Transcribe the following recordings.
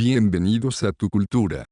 Bienvenidos a tu cultura.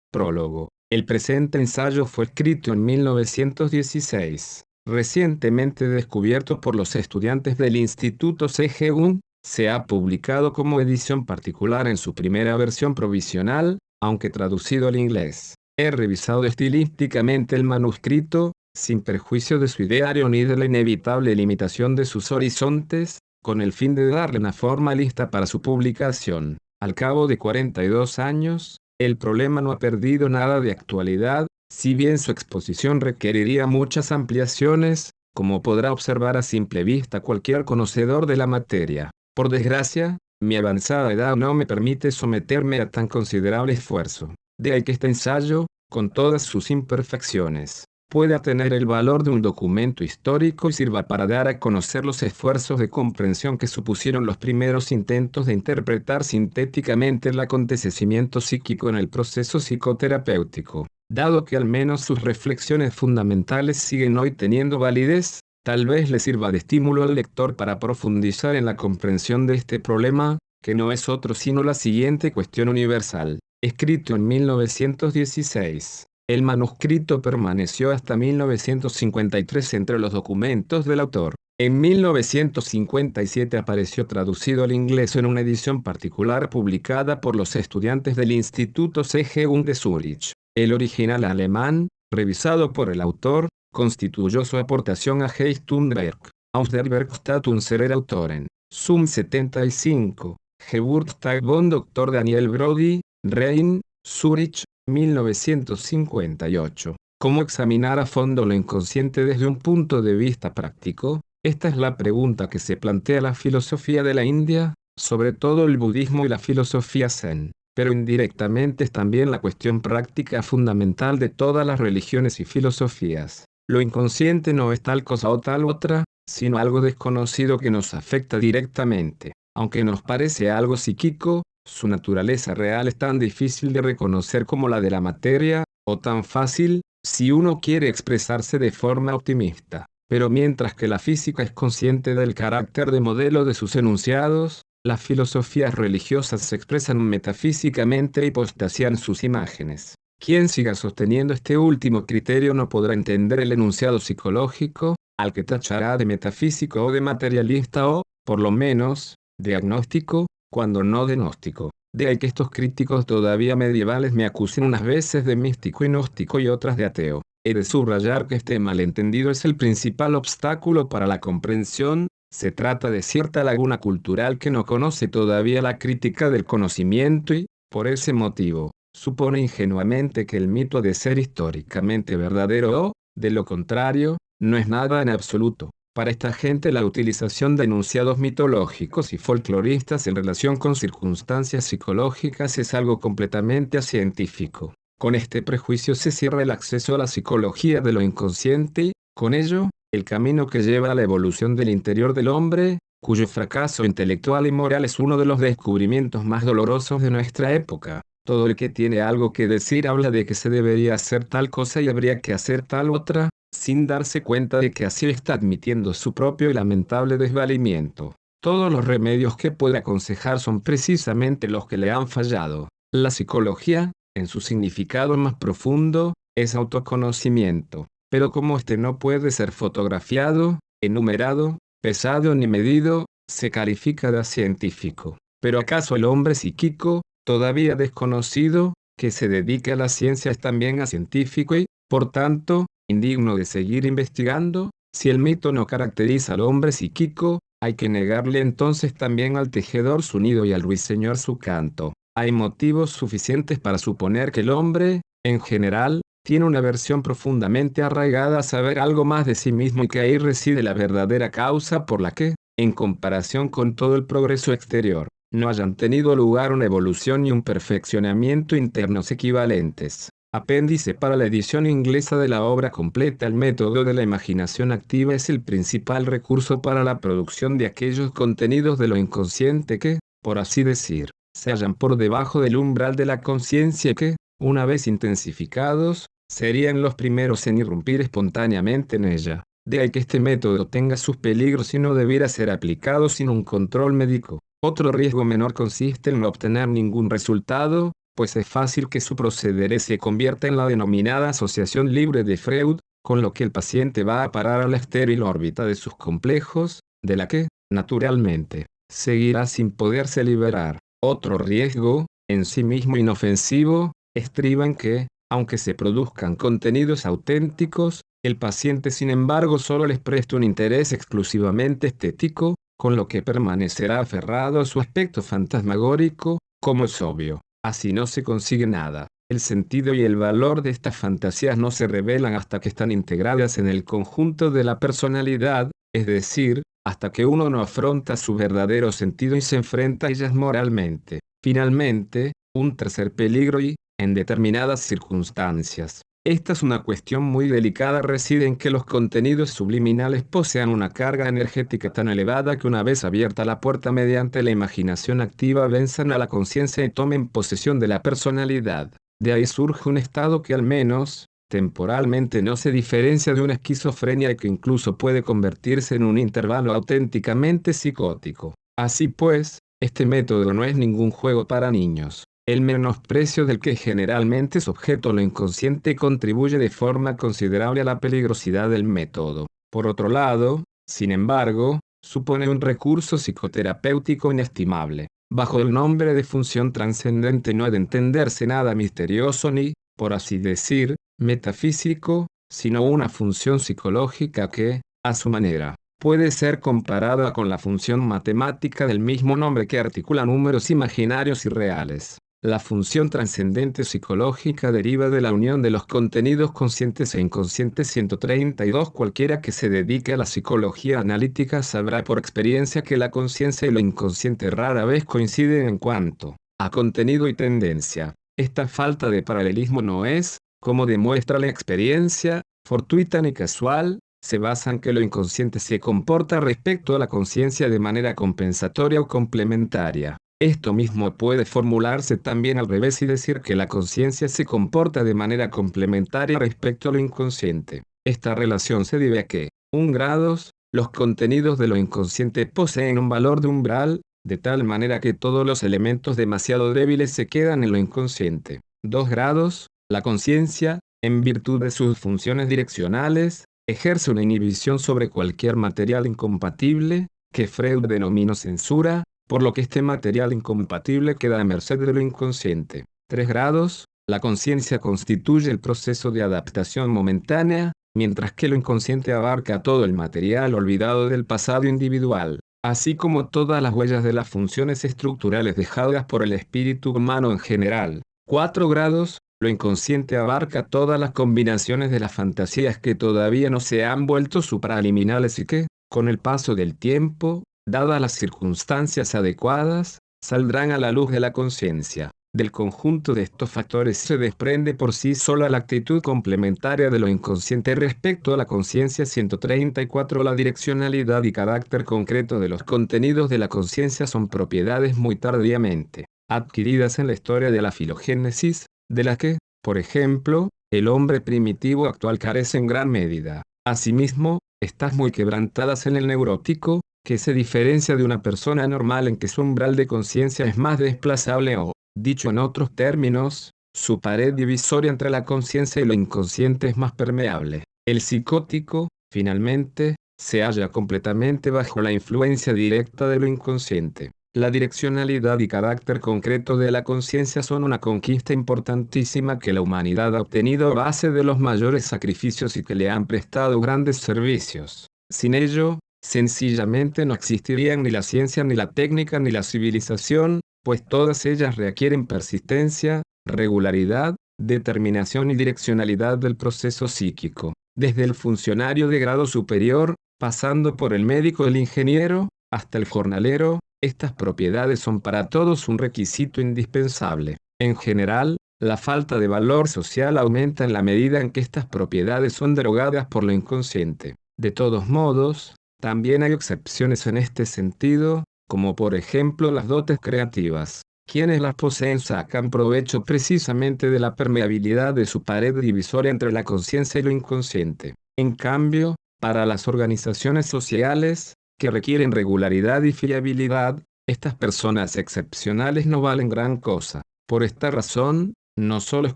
Prólogo. El presente ensayo fue escrito en 1916. Recientemente descubierto por los estudiantes del Instituto CGU, se ha publicado como edición particular en su primera versión provisional, aunque traducido al inglés. He revisado estilísticamente el manuscrito, sin perjuicio de su ideario ni de la inevitable limitación de sus horizontes, con el fin de darle una forma lista para su publicación. Al cabo de 42 años, el problema no ha perdido nada de actualidad, si bien su exposición requeriría muchas ampliaciones, como podrá observar a simple vista cualquier conocedor de la materia. Por desgracia, mi avanzada edad no me permite someterme a tan considerable esfuerzo. De ahí que este ensayo, con todas sus imperfecciones, pueda tener el valor de un documento histórico y sirva para dar a conocer los esfuerzos de comprensión que supusieron los primeros intentos de interpretar sintéticamente el acontecimiento psíquico en el proceso psicoterapéutico. Dado que al menos sus reflexiones fundamentales siguen hoy teniendo validez, tal vez le sirva de estímulo al lector para profundizar en la comprensión de este problema, que no es otro sino la siguiente cuestión universal. Escrito en 1916. El manuscrito permaneció hasta 1953 entre los documentos del autor. En 1957 apareció traducido al inglés en una edición particular publicada por los estudiantes del Instituto CGU de Zúrich. El original alemán, revisado por el autor, constituyó su aportación a Heisenberg. Aus der Werkstatt unserer Autoren. Zum 75. Geburtstag von Dr. Daniel Brody, Rhein, Zúrich, 1958. ¿Cómo examinar a fondo lo inconsciente desde un punto de vista práctico? Esta es la pregunta que se plantea la filosofía de la India, sobre todo el budismo y la filosofía zen, pero indirectamente es también la cuestión práctica fundamental de todas las religiones y filosofías. Lo inconsciente no es tal cosa o tal otra, sino algo desconocido que nos afecta directamente. Aunque nos parece algo psíquico, su naturaleza real es tan difícil de reconocer como la de la materia, o tan fácil, si uno quiere expresarse de forma optimista. Pero mientras que la física es consciente del carácter de modelo de sus enunciados, las filosofías religiosas se expresan metafísicamente e hipostasian sus imágenes. Quien siga sosteniendo este último criterio no podrá entender el enunciado psicológico, al que tachará de metafísico o de materialista o, por lo menos, de agnóstico, cuando no de gnóstico. De ahí que estos críticos todavía medievales me acusen unas veces de místico y gnóstico y otras de ateo. He de subrayar que este malentendido es el principal obstáculo para la comprensión. Se trata de cierta laguna cultural que no conoce todavía la crítica del conocimiento y, por ese motivo, supone ingenuamente que el mito ha de ser históricamente verdadero o, de lo contrario, no es nada en absoluto. Para esta gente la utilización de enunciados mitológicos y folcloristas en relación con circunstancias psicológicas es algo completamente acientífico. Con este prejuicio se cierra el acceso a la psicología de lo inconsciente y, con ello, el camino que lleva a la evolución del interior del hombre, cuyo fracaso intelectual y moral es uno de los descubrimientos más dolorosos de nuestra época. Todo el que tiene algo que decir habla de que se debería hacer tal cosa y habría que hacer tal otra, sin darse cuenta de que así está admitiendo su propio y lamentable desvalimiento. Todos los remedios que puede aconsejar son precisamente los que le han fallado. La psicología, en su significado más profundo, es autoconocimiento. Pero como este no puede ser fotografiado, enumerado, pesado ni medido, se califica de científico. Pero ¿acaso el hombre psíquico, todavía desconocido, que se dedica a la ciencia es también científico y, por tanto, indigno de seguir investigando? Si el mito no caracteriza al hombre psíquico, hay que negarle entonces también al tejedor su nido y al ruiseñor su canto. Hay motivos suficientes para suponer que el hombre, en general, tiene una aversión profundamente arraigada a saber algo más de sí mismo y que ahí reside la verdadera causa por la que, en comparación con todo el progreso exterior, no hayan tenido lugar una evolución y un perfeccionamiento internos equivalentes. Apéndice para la edición inglesa de la obra completa. El método de la imaginación activa es el principal recurso para la producción de aquellos contenidos de lo inconsciente que, por así decir, se hallan por debajo del umbral de la conciencia y que, una vez intensificados, serían los primeros en irrumpir espontáneamente en ella. De ahí que este método tenga sus peligros y no debiera ser aplicado sin un control médico. Otro riesgo menor consiste en no obtener ningún resultado, pues es fácil que su proceder se convierta en la denominada asociación libre de Freud, con lo que el paciente va a parar a la estéril órbita de sus complejos, de la que, naturalmente, seguirá sin poderse liberar. Otro riesgo, en sí mismo inofensivo, estriba en que, aunque se produzcan contenidos auténticos, el paciente sin embargo solo les presta un interés exclusivamente estético, con lo que permanecerá aferrado a su aspecto fantasmagórico, como es obvio. Así no se consigue nada. El sentido y el valor de estas fantasías no se revelan hasta que están integradas en el conjunto de la personalidad, es decir, hasta que uno no afronta su verdadero sentido y se enfrenta a ellas moralmente. Finalmente, un tercer peligro y, en determinadas circunstancias, esta es una cuestión muy delicada, reside en que los contenidos subliminales posean una carga energética tan elevada que una vez abierta la puerta mediante la imaginación activa venzan a la conciencia y tomen posesión de la personalidad. De ahí surge un estado que al menos, temporalmente no se diferencia de una esquizofrenia y que incluso puede convertirse en un intervalo auténticamente psicótico. Así pues, este método no es ningún juego para niños. El menosprecio del que generalmente es objeto lo inconsciente contribuye de forma considerable a la peligrosidad del método. Por otro lado, sin embargo, supone un recurso psicoterapéutico inestimable. Bajo el nombre de función trascendente no ha de entenderse nada misterioso ni, por así decir, metafísico, sino una función psicológica que, a su manera, puede ser comparada con la función matemática del mismo nombre que articula números imaginarios y reales. La función trascendente psicológica deriva de la unión de los contenidos conscientes e inconscientes. 132. Cualquiera que se dedique a la psicología analítica sabrá por experiencia que la conciencia y lo inconsciente rara vez coinciden en cuanto a contenido y tendencia. Esta falta de paralelismo no es, como demuestra la experiencia, fortuita ni casual, se basa en que lo inconsciente se comporta respecto a la conciencia de manera compensatoria o complementaria. Esto mismo puede formularse también al revés y decir que la conciencia se comporta de manera complementaria respecto a lo inconsciente. Esta relación se debe a que, 1 grados, los contenidos de lo inconsciente poseen un valor de umbral, de tal manera que todos los elementos demasiado débiles se quedan en lo inconsciente. 2 grados, la conciencia, en virtud de sus funciones direccionales, ejerce una inhibición sobre cualquier material incompatible, que Freud denominó censura, por lo que este material incompatible queda a merced de lo inconsciente. 3 grados, la conciencia constituye el proceso de adaptación momentánea, mientras que lo inconsciente abarca todo el material olvidado del pasado individual, así como todas las huellas de las funciones estructurales dejadas por el espíritu humano en general. 4 grados, lo inconsciente abarca todas las combinaciones de las fantasías que todavía no se han vuelto supraliminales y que, con el paso del tiempo, dadas las circunstancias adecuadas, saldrán a la luz de la conciencia. Del conjunto de estos factores se desprende por sí sola la actitud complementaria de lo inconsciente respecto a la conciencia. 134. La direccionalidad y carácter concreto de los contenidos de la conciencia son propiedades muy tardíamente adquiridas en la historia de la filogénesis, de la que, por ejemplo, el hombre primitivo actual carece en gran medida. Asimismo, estas muy quebrantadas en el neurótico, que se diferencia de una persona normal en que su umbral de conciencia es más desplazable o, dicho en otros términos, su pared divisoria entre la conciencia y lo inconsciente es más permeable. El psicótico, finalmente, se halla completamente bajo la influencia directa de lo inconsciente. La direccionalidad y carácter concreto de la conciencia son una conquista importantísima que la humanidad ha obtenido a base de los mayores sacrificios y que le han prestado grandes servicios. Sin ello, sencillamente no existirían ni la ciencia ni la técnica ni la civilización, pues todas ellas requieren persistencia, regularidad, determinación y direccionalidad del proceso psíquico. Desde el funcionario de grado superior, pasando por el médico, el ingeniero, hasta el jornalero, estas propiedades son para todos un requisito indispensable. En general, la falta de valor social aumenta en la medida en que estas propiedades son derogadas por lo inconsciente. De todos modos, también hay excepciones en este sentido, como por ejemplo las dotes creativas. Quienes las poseen sacan provecho precisamente de la permeabilidad de su pared divisoria entre la conciencia y lo inconsciente. En cambio, Para las organizaciones sociales, que requieren regularidad y fiabilidad, estas personas excepcionales no valen gran cosa. Por esta razón, no solo es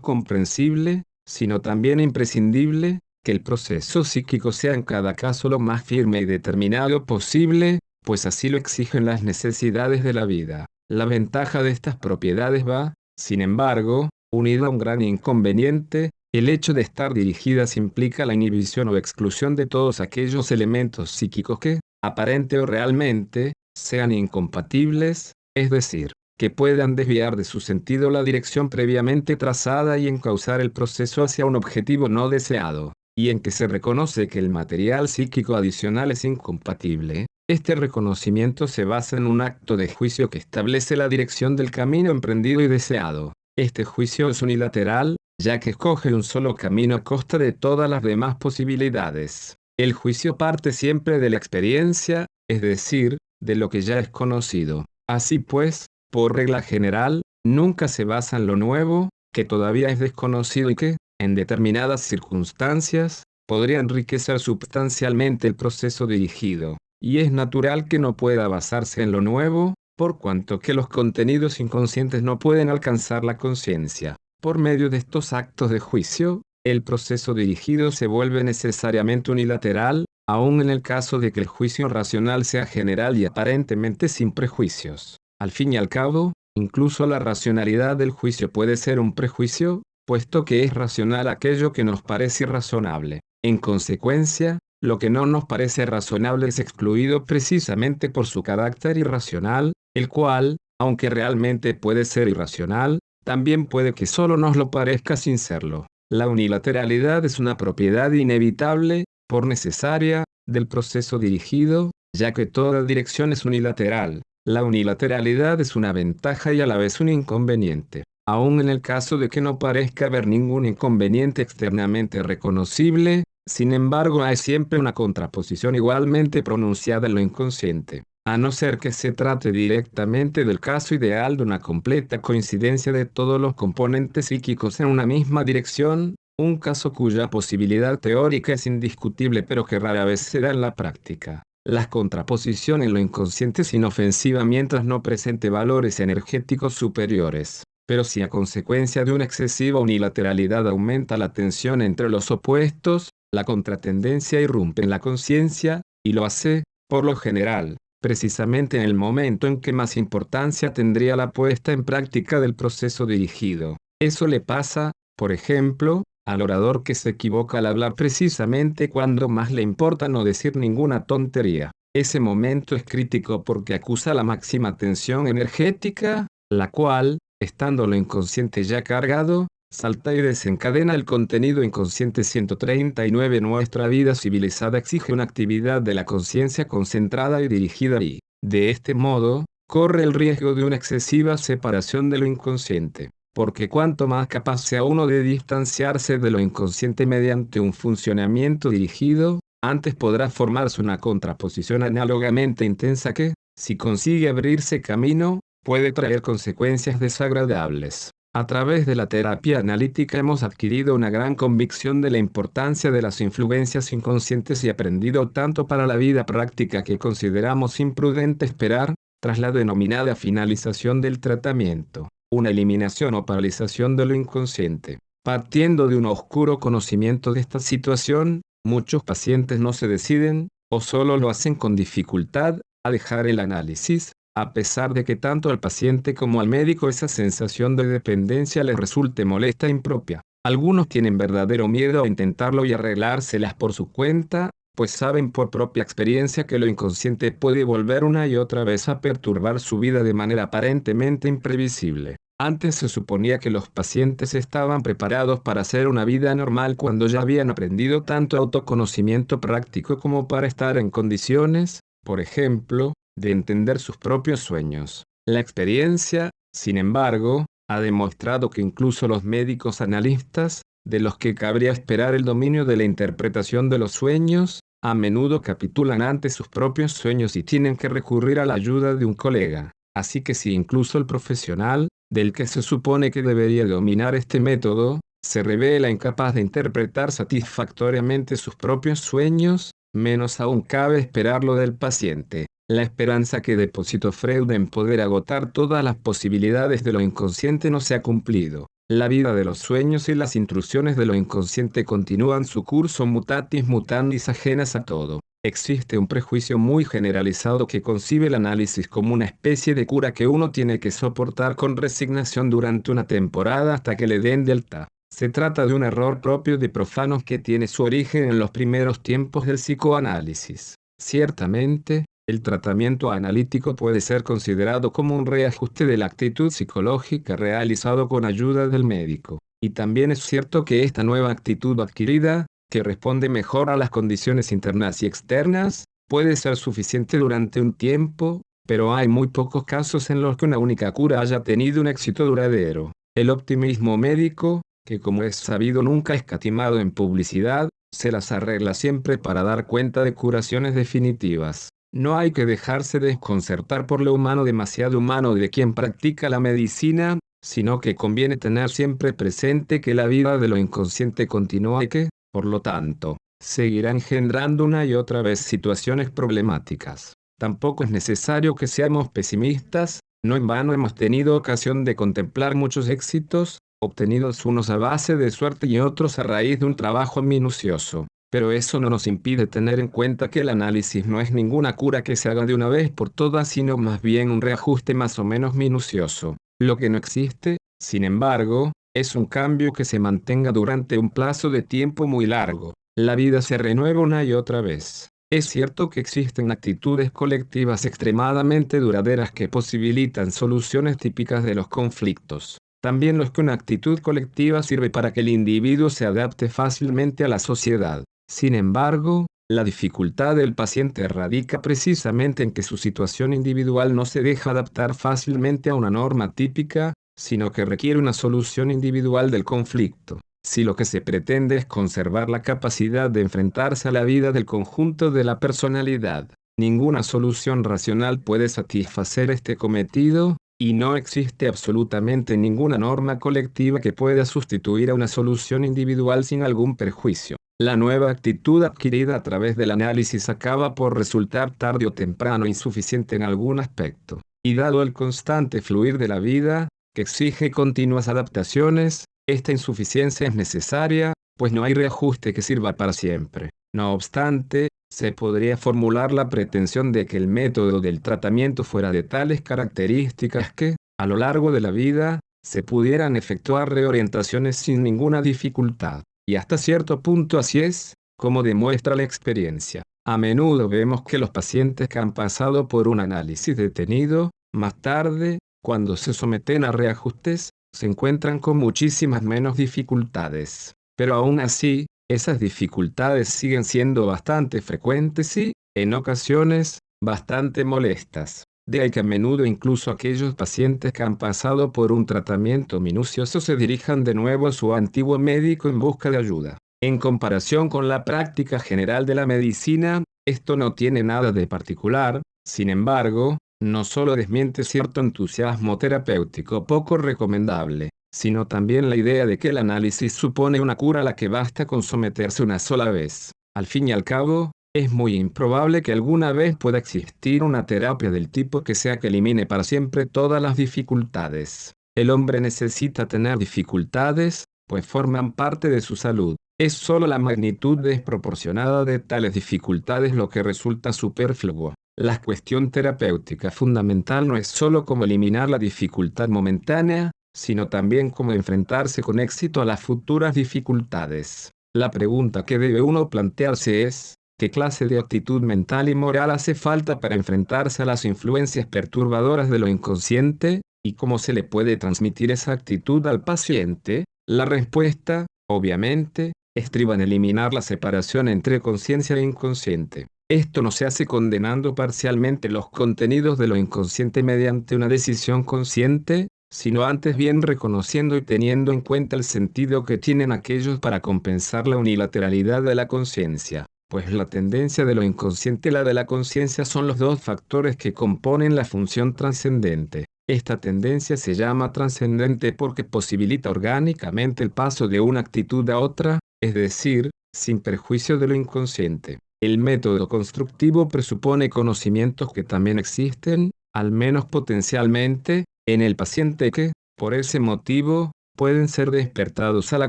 comprensible, sino también imprescindible, que el proceso psíquico sea en cada caso lo más firme y determinado posible, pues así lo exigen las necesidades de la vida. La ventaja de estas propiedades va, sin embargo, unida a un gran inconveniente. El hecho de estar dirigidas implica la inhibición o exclusión de todos aquellos elementos psíquicos que, aparente o realmente, sean incompatibles, es decir, que puedan desviar de su sentido la dirección previamente trazada y encauzar el proceso hacia un objetivo no deseado, y en que se reconoce que el material psíquico adicional es incompatible. Este reconocimiento se basa en un acto de juicio que establece la dirección del camino emprendido y deseado. Este juicio es unilateral, ya que escoge un solo camino a costa de todas las demás posibilidades. El juicio parte siempre de la experiencia, es decir, de lo que ya es conocido. Así pues, por regla general, nunca se basa en lo nuevo, que todavía es desconocido y que, en determinadas circunstancias, podría enriquecer sustancialmente el proceso dirigido. Y es natural que no pueda basarse en lo nuevo, por cuanto que los contenidos inconscientes no pueden alcanzar la conciencia. Por medio de estos actos de juicio, el proceso dirigido se vuelve necesariamente unilateral, aun en el caso de que el juicio racional sea general y aparentemente sin prejuicios. Al fin y al cabo, incluso la racionalidad del juicio puede ser un prejuicio, puesto que es racional aquello que nos parece irrazonable. En consecuencia, lo que no nos parece razonable es excluido precisamente por su carácter irracional, el cual, aunque realmente puede ser irracional, también puede que solo nos lo parezca sin serlo. La unilateralidad es una propiedad inevitable, por necesaria, del proceso dirigido, ya que toda dirección es unilateral. La unilateralidad es una ventaja y a la vez un inconveniente. Aun en el caso de que no parezca haber ningún inconveniente externamente reconocible, sin embargo hay siempre una contraposición igualmente pronunciada en lo inconsciente. A no ser que se trate directamente del caso ideal de una completa coincidencia de todos los componentes psíquicos en una misma dirección, un caso cuya posibilidad teórica es indiscutible pero que rara vez se da en la práctica. La contraposición en lo inconsciente es inofensiva mientras no presente valores energéticos superiores. Pero si a consecuencia de una excesiva unilateralidad aumenta la tensión entre los opuestos, la contratendencia irrumpe en la conciencia, y lo hace, por lo general, precisamente en el momento en que más importancia tendría la puesta en práctica del proceso dirigido. Eso le pasa, por ejemplo, al orador que se equivoca al hablar precisamente cuando más le importa no decir ninguna tontería. Ese momento es crítico porque acusa la máxima tensión energética, la cual, estando lo inconsciente ya cargado, salta y desencadena el contenido inconsciente. 139. Nuestra vida civilizada exige una actividad de la conciencia concentrada y dirigida y, de este modo, corre el riesgo de una excesiva separación de lo inconsciente. Porque cuanto más capaz sea uno de distanciarse de lo inconsciente mediante un funcionamiento dirigido, antes podrá formarse una contraposición análogamente intensa que, si consigue abrirse camino, puede traer consecuencias desagradables. A través de la terapia analítica hemos adquirido una gran convicción de la importancia de las influencias inconscientes y aprendido tanto para la vida práctica que consideramos imprudente esperar, tras la denominada finalización del tratamiento, una eliminación o paralización de lo inconsciente. Partiendo de un oscuro conocimiento de esta situación, muchos pacientes no se deciden, o solo lo hacen con dificultad, a dejar el análisis, a pesar de que tanto al paciente como al médico esa sensación de dependencia les resulte molesta e impropia. Algunos tienen verdadero miedo a intentarlo y arreglárselas por su cuenta, pues saben por propia experiencia que lo inconsciente puede volver una y otra vez a perturbar su vida de manera aparentemente imprevisible. Antes se suponía que los pacientes estaban preparados para hacer una vida normal cuando ya habían aprendido tanto autoconocimiento práctico como para estar en condiciones, por ejemplo, de entender sus propios sueños. La experiencia, sin embargo, ha demostrado que incluso los médicos analistas, de los que cabría esperar el dominio de la interpretación de los sueños, a menudo capitulan ante sus propios sueños y tienen que recurrir a la ayuda de un colega. Así que si incluso el profesional, del que se supone que debería dominar este método, se revela incapaz de interpretar satisfactoriamente sus propios sueños, menos aún cabe esperarlo del paciente. La esperanza que depositó Freud en poder agotar todas las posibilidades de lo inconsciente no se ha cumplido. La vida de los sueños y las intrusiones de lo inconsciente continúan su curso mutatis mutandis ajenas a todo. Existe un prejuicio muy generalizado que concibe el análisis como una especie de cura que uno tiene que soportar con resignación durante una temporada hasta que le den de alta. Se trata de un error propio de profanos que tiene su origen en los primeros tiempos del psicoanálisis. Ciertamente, el tratamiento analítico puede ser considerado como un reajuste de la actitud psicológica realizado con ayuda del médico. Y también es cierto que esta nueva actitud adquirida, que responde mejor a las condiciones internas y externas, puede ser suficiente durante un tiempo, pero hay muy pocos casos en los que una única cura haya tenido un éxito duradero. El optimismo médico, que como es sabido nunca escatimado en publicidad, se las arregla siempre para dar cuenta de curaciones definitivas. No hay que dejarse desconcertar por lo humano demasiado humano de quien practica la medicina, sino que conviene tener siempre presente que la vida de lo inconsciente continúa y que, por lo tanto, seguirá engendrando una y otra vez situaciones problemáticas. Tampoco es necesario que seamos pesimistas, no en vano hemos tenido ocasión de contemplar muchos éxitos, obtenidos unos a base de suerte y otros a raíz de un trabajo minucioso. Pero eso no nos impide tener en cuenta que el análisis no es ninguna cura que se haga de una vez por todas, sino más bien un reajuste más o menos minucioso. Lo que no existe, sin embargo, es un cambio que se mantenga durante un plazo de tiempo muy largo. La vida se renueva una y otra vez. Es cierto que existen actitudes colectivas extremadamente duraderas que posibilitan soluciones típicas de los conflictos. También lo es que una actitud colectiva sirve para que el individuo se adapte fácilmente a la sociedad. Sin embargo, la dificultad del paciente radica precisamente en que su situación individual no se deja adaptar fácilmente a una norma típica, sino que requiere una solución individual del conflicto. Si lo que se pretende es conservar la capacidad de enfrentarse a la vida del conjunto de la personalidad, ninguna solución racional puede satisfacer este cometido, y no existe absolutamente ninguna norma colectiva que pueda sustituir a una solución individual sin algún perjuicio. La nueva actitud adquirida a través del análisis acaba por resultar tarde o temprano insuficiente en algún aspecto. Y dado el constante fluir de la vida, que exige continuas adaptaciones, esta insuficiencia es necesaria, pues no hay reajuste que sirva para siempre. No obstante, se podría formular la pretensión de que el método del tratamiento fuera de tales características que, a lo largo de la vida, se pudieran efectuar reorientaciones sin ninguna dificultad. Y hasta cierto punto así es, como demuestra la experiencia. A menudo vemos que los pacientes que han pasado por un análisis detenido, más tarde, cuando se someten a reajustes, se encuentran con muchísimas menos dificultades. Pero aún así, esas dificultades siguen siendo bastante frecuentes y, en ocasiones, bastante molestas. De ahí que a menudo incluso aquellos pacientes que han pasado por un tratamiento minucioso se dirijan de nuevo a su antiguo médico en busca de ayuda. En comparación con la práctica general de la medicina, esto no tiene nada de particular, sin embargo, no solo desmiente cierto entusiasmo terapéutico poco recomendable, sino también la idea de que el análisis supone una cura a la que basta con someterse una sola vez. Al fin y al cabo, es muy improbable que alguna vez pueda existir una terapia del tipo que sea que elimine para siempre todas las dificultades. El hombre necesita tener dificultades, pues forman parte de su salud. Es solo la magnitud desproporcionada de tales dificultades lo que resulta superfluo. La cuestión terapéutica fundamental no es solo cómo eliminar la dificultad momentánea, sino también cómo enfrentarse con éxito a las futuras dificultades. La pregunta que debe uno plantearse es, ¿qué clase de actitud mental y moral hace falta para enfrentarse a las influencias perturbadoras de lo inconsciente? ¿Y cómo se le puede transmitir esa actitud al paciente? La respuesta, obviamente, estriba en eliminar la separación entre conciencia e inconsciente. Esto no se hace condenando parcialmente los contenidos de lo inconsciente mediante una decisión consciente, sino antes bien reconociendo y teniendo en cuenta el sentido que tienen aquellos para compensar la unilateralidad de la conciencia. Pues la tendencia de lo inconsciente y la de la conciencia son los dos factores que componen la función trascendente. Esta tendencia se llama trascendente porque posibilita orgánicamente el paso de una actitud a otra, es decir, sin perjuicio de lo inconsciente. El método constructivo presupone conocimientos que también existen, al menos potencialmente, en el paciente que, por ese motivo, pueden ser despertados a la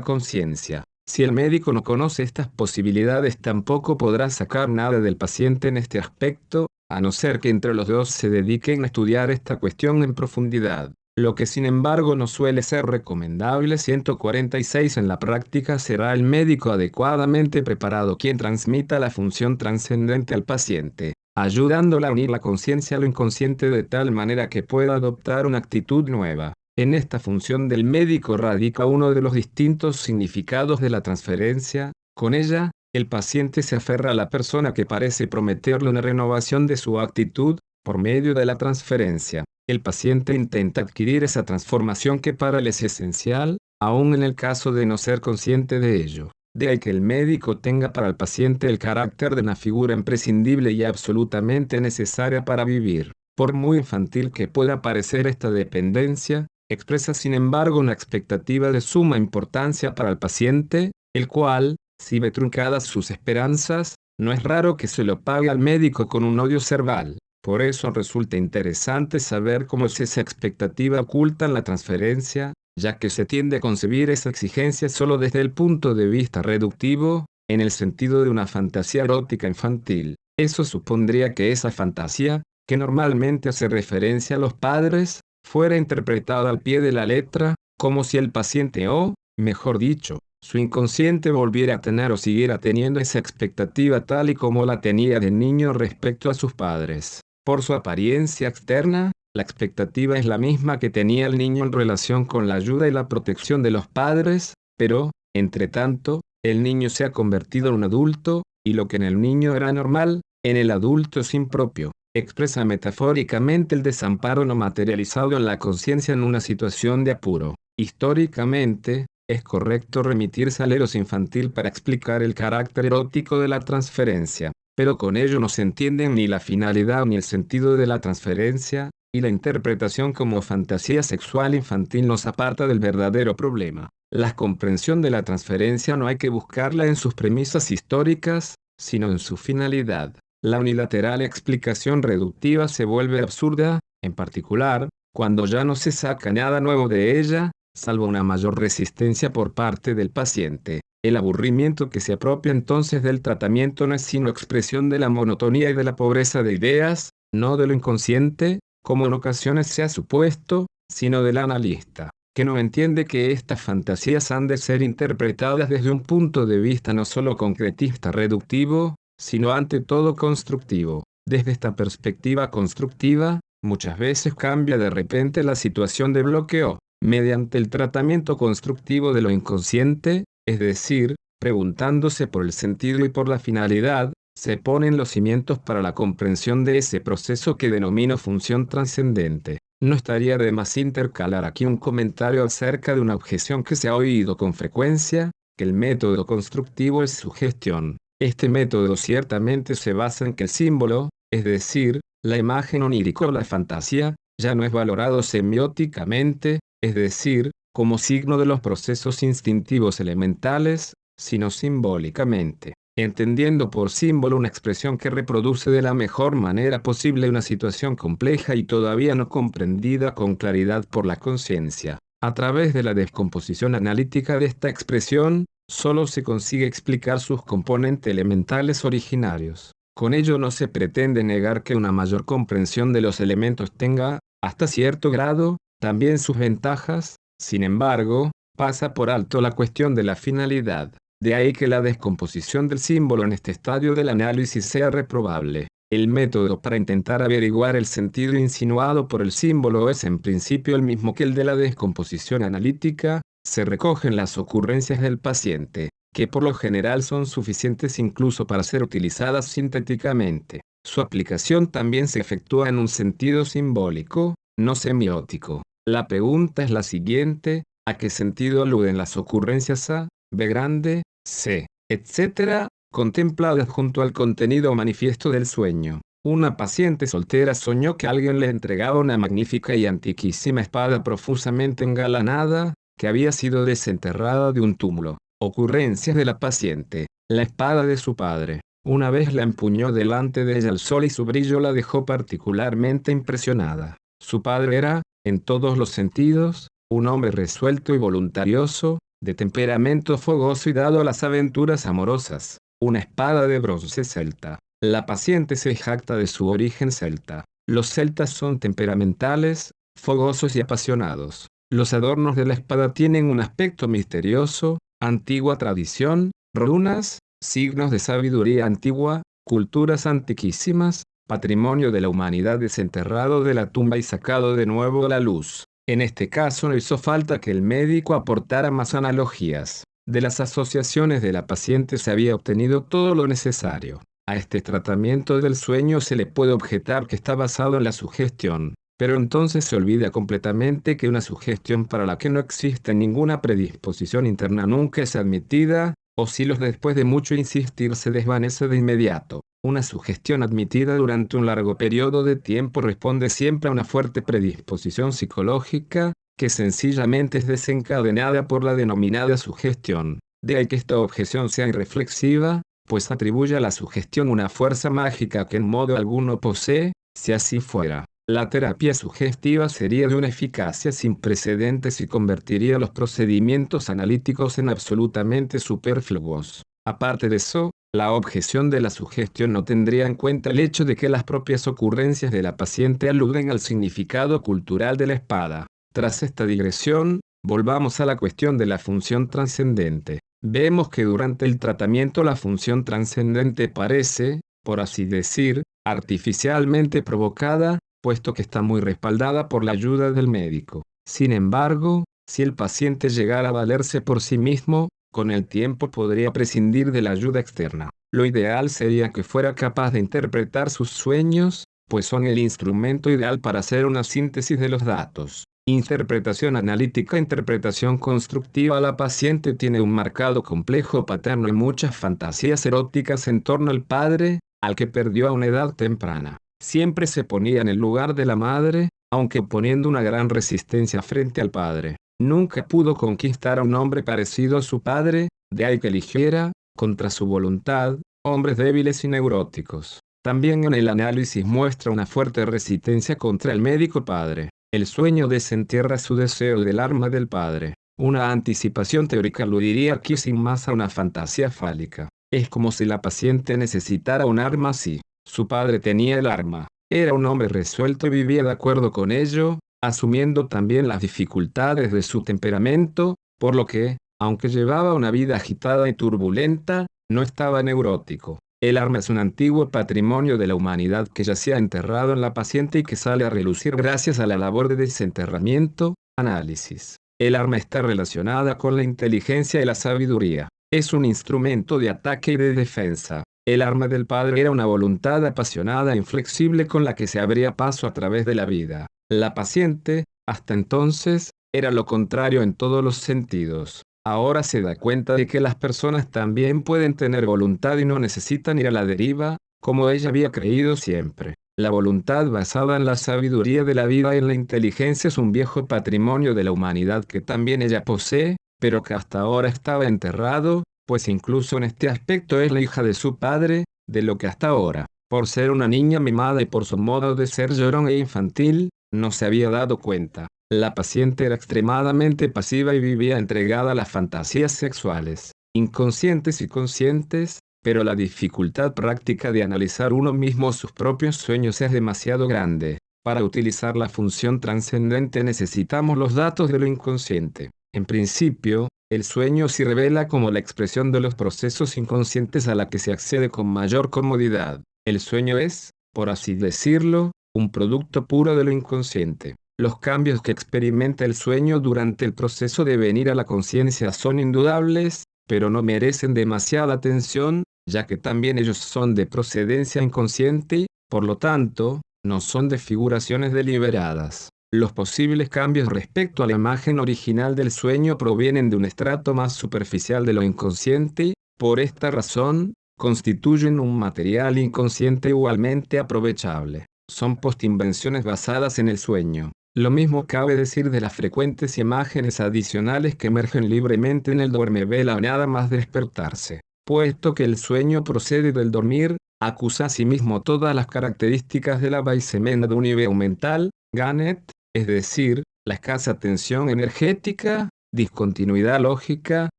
conciencia. Si el médico no conoce estas posibilidades, tampoco podrá sacar nada del paciente en este aspecto, a no ser que entre los dos se dediquen a estudiar esta cuestión en profundidad. Lo que sin embargo no suele ser recomendable. 146. En la práctica será el médico adecuadamente preparado quien transmita la función trascendente al paciente, ayudándola a unir la conciencia a lo inconsciente de tal manera que pueda adoptar una actitud nueva. En esta función del médico radica uno de los distintos significados de la transferencia. Con ella, el paciente se aferra a la persona que parece prometerle una renovación de su actitud. Por medio de la transferencia, el paciente intenta adquirir esa transformación que para él es esencial, aun en el caso de no ser consciente de ello. De ahí que el médico tenga para el paciente el carácter de una figura imprescindible y absolutamente necesaria para vivir. Por muy infantil que pueda parecer esta dependencia, expresa sin embargo una expectativa de suma importancia para el paciente, el cual, si ve truncadas sus esperanzas, no es raro que se lo pague al médico con un odio cerval. Por eso resulta interesante saber cómo es esa expectativa oculta en la transferencia, ya que se tiende a concebir esa exigencia solo desde el punto de vista reductivo, en el sentido de una fantasía erótica infantil. Eso supondría que esa fantasía, que normalmente hace referencia a los padres, fuera interpretada al pie de la letra, como si el paciente o, mejor dicho, su inconsciente volviera a tener o siguiera teniendo esa expectativa tal y como la tenía de niño respecto a sus padres. Por su apariencia externa, la expectativa es la misma que tenía el niño en relación con la ayuda y la protección de los padres, pero, entre tanto, el niño se ha convertido en un adulto, y lo que en el niño era normal, en el adulto es impropio. Expresa metafóricamente el desamparo no materializado en la conciencia en una situación de apuro. Históricamente, es correcto remitirse al eros infantil para explicar el carácter erótico de la transferencia, pero con ello no se entienden ni la finalidad ni el sentido de la transferencia, y la interpretación como fantasía sexual infantil nos aparta del verdadero problema. La comprensión de la transferencia no hay que buscarla en sus premisas históricas, sino en su finalidad. La unilateral explicación reductiva se vuelve absurda, en particular, cuando ya no se saca nada nuevo de ella, salvo una mayor resistencia por parte del paciente. El aburrimiento que se apropia entonces del tratamiento no es sino expresión de la monotonía y de la pobreza de ideas, no de lo inconsciente, como en ocasiones se ha supuesto, sino del analista, que no entiende que estas fantasías han de ser interpretadas desde un punto de vista no solo concretista reductivo, sino ante todo constructivo. Desde esta perspectiva constructiva, muchas veces cambia de repente la situación de bloqueo, mediante el tratamiento constructivo de lo inconsciente, es decir, preguntándose por el sentido y por la finalidad, se ponen los cimientos para la comprensión de ese proceso que denomino función trascendente. No estaría de más intercalar aquí un comentario acerca de una objeción que se ha oído con frecuencia, que el método constructivo es sugestión. Este método ciertamente se basa en que el símbolo, es decir, la imagen onírica o la fantasía, ya no es valorado semióticamente, es decir, como signo de los procesos instintivos elementales, sino simbólicamente, entendiendo por símbolo una expresión que reproduce de la mejor manera posible una situación compleja y todavía no comprendida con claridad por la conciencia. A través de la descomposición analítica de esta expresión, solo se consigue explicar sus componentes elementales originarios. Con ello no se pretende negar que una mayor comprensión de los elementos tenga, hasta cierto grado, también sus ventajas, sin embargo, pasa por alto la cuestión de la finalidad. De ahí que la descomposición del símbolo en este estadio del análisis sea reprobable. El método para intentar averiguar el sentido insinuado por el símbolo es en principio el mismo que el de la descomposición analítica. Se recogen las ocurrencias del paciente, que por lo general son suficientes incluso para ser utilizadas sintéticamente. Su aplicación también se efectúa en un sentido simbólico, no semiótico. La pregunta es la siguiente: ¿a qué sentido aluden las ocurrencias A, B grande, C, etc., contempladas junto al contenido manifiesto del sueño? Una paciente soltera soñó que alguien le entregaba una magnífica y antiquísima espada profusamente engalanada, que había sido desenterrada de un túmulo. Ocurrencias de la paciente: la espada de su padre. Una vez la empuñó delante de ella el sol y su brillo la dejó particularmente impresionada. Su padre era, en todos los sentidos, un hombre resuelto y voluntarioso, de temperamento fogoso y dado a las aventuras amorosas. Una espada de bronce celta. La paciente se jacta de su origen celta. Los celtas son temperamentales, fogosos y apasionados. Los adornos de la espada tienen un aspecto misterioso, antigua tradición, runas, signos de sabiduría antigua, culturas antiquísimas, patrimonio de la humanidad desenterrado de la tumba y sacado de nuevo a la luz. En este caso no hizo falta que el médico aportara más analogías. De las asociaciones de la paciente se había obtenido todo lo necesario. A este tratamiento del sueño se le puede objetar que está basado en la sugestión, pero entonces se olvida completamente que una sugestión para la que no existe ninguna predisposición interna nunca es admitida, o si después de mucho insistir se desvanece de inmediato. Una sugestión admitida durante un largo periodo de tiempo responde siempre a una fuerte predisposición psicológica, que sencillamente es desencadenada por la denominada sugestión. De ahí que esta objeción sea irreflexiva, pues atribuye a la sugestión una fuerza mágica que en modo alguno posee. Si así fuera, la terapia sugestiva sería de una eficacia sin precedentes y convertiría los procedimientos analíticos en absolutamente superfluos. Aparte de eso, la objeción de la sugestión no tendría en cuenta el hecho de que las propias ocurrencias de la paciente aluden al significado cultural de la espada. Tras esta digresión, volvamos a la cuestión de la función trascendente. Vemos que durante el tratamiento la función trascendente parece, por así decir, artificialmente provocada, puesto que está muy respaldada por la ayuda del médico. Sin embargo, si el paciente llegara a valerse por sí mismo, con el tiempo podría prescindir de la ayuda externa. Lo ideal sería que fuera capaz de interpretar sus sueños, pues son el instrumento ideal para hacer una síntesis de los datos. Interpretación analítica. Interpretación constructiva. La paciente tiene un marcado complejo paterno y muchas fantasías eróticas en torno al padre, al que perdió a una edad temprana. Siempre se ponía en el lugar de la madre, aunque poniendo una gran resistencia frente al padre. Nunca pudo conquistar a un hombre parecido a su padre, de ahí que eligiera, contra su voluntad, hombres débiles y neuróticos. También en el análisis muestra una fuerte resistencia contra el médico padre. El sueño desentierra su deseo del arma del padre. Una anticipación teórica aludiría aquí sin más a una fantasía fálica. Es como si la paciente necesitara un arma así. Su padre tenía el arma. Era un hombre resuelto y vivía de acuerdo con ello, asumiendo también las dificultades de su temperamento, por lo que, aunque llevaba una vida agitada y turbulenta, no estaba neurótico. El arma es un antiguo patrimonio de la humanidad que yacía enterrado en la paciente y que sale a relucir gracias a la labor de desenterramiento, análisis. El arma está relacionada con la inteligencia y la sabiduría. Es un instrumento de ataque y de defensa. El arma del padre era una voluntad apasionada e inflexible con la que se abría paso a través de la vida. La paciente, hasta entonces, era lo contrario en todos los sentidos. Ahora se da cuenta de que las personas también pueden tener voluntad y no necesitan ir a la deriva, como ella había creído siempre. La voluntad basada en la sabiduría de la vida y en la inteligencia es un viejo patrimonio de la humanidad que también ella posee, pero que hasta ahora estaba enterrado, pues incluso en este aspecto es la hija de su padre, de lo que hasta ahora, por ser una niña mimada y por su modo de ser llorón e infantil, no se había dado cuenta. La paciente era extremadamente pasiva y vivía entregada a las fantasías sexuales, inconscientes y conscientes, pero la dificultad práctica de analizar uno mismo sus propios sueños es demasiado grande. Para utilizar la función trascendente necesitamos los datos de lo inconsciente. En principio, el sueño se revela como la expresión de los procesos inconscientes a la que se accede con mayor comodidad. El sueño es, por así decirlo, un producto puro de lo inconsciente. Los cambios que experimenta el sueño durante el proceso de venir a la conciencia son indudables, pero no merecen demasiada atención, ya que también ellos son de procedencia inconsciente, por lo tanto, no son desfiguraciones deliberadas. Los posibles cambios respecto a la imagen original del sueño provienen de un estrato más superficial de lo inconsciente, por esta razón, constituyen un material inconsciente igualmente aprovechable. Son postinvenciones basadas en el sueño. Lo mismo cabe decir de las frecuentes imágenes adicionales que emergen libremente en el duermevela nada más despertarse. puesto que el sueño procede del dormir, acusa a sí mismo todas las características de la Weissenmenda de un nivel mental, Ganet, es decir, la escasa tensión energética, discontinuidad lógica,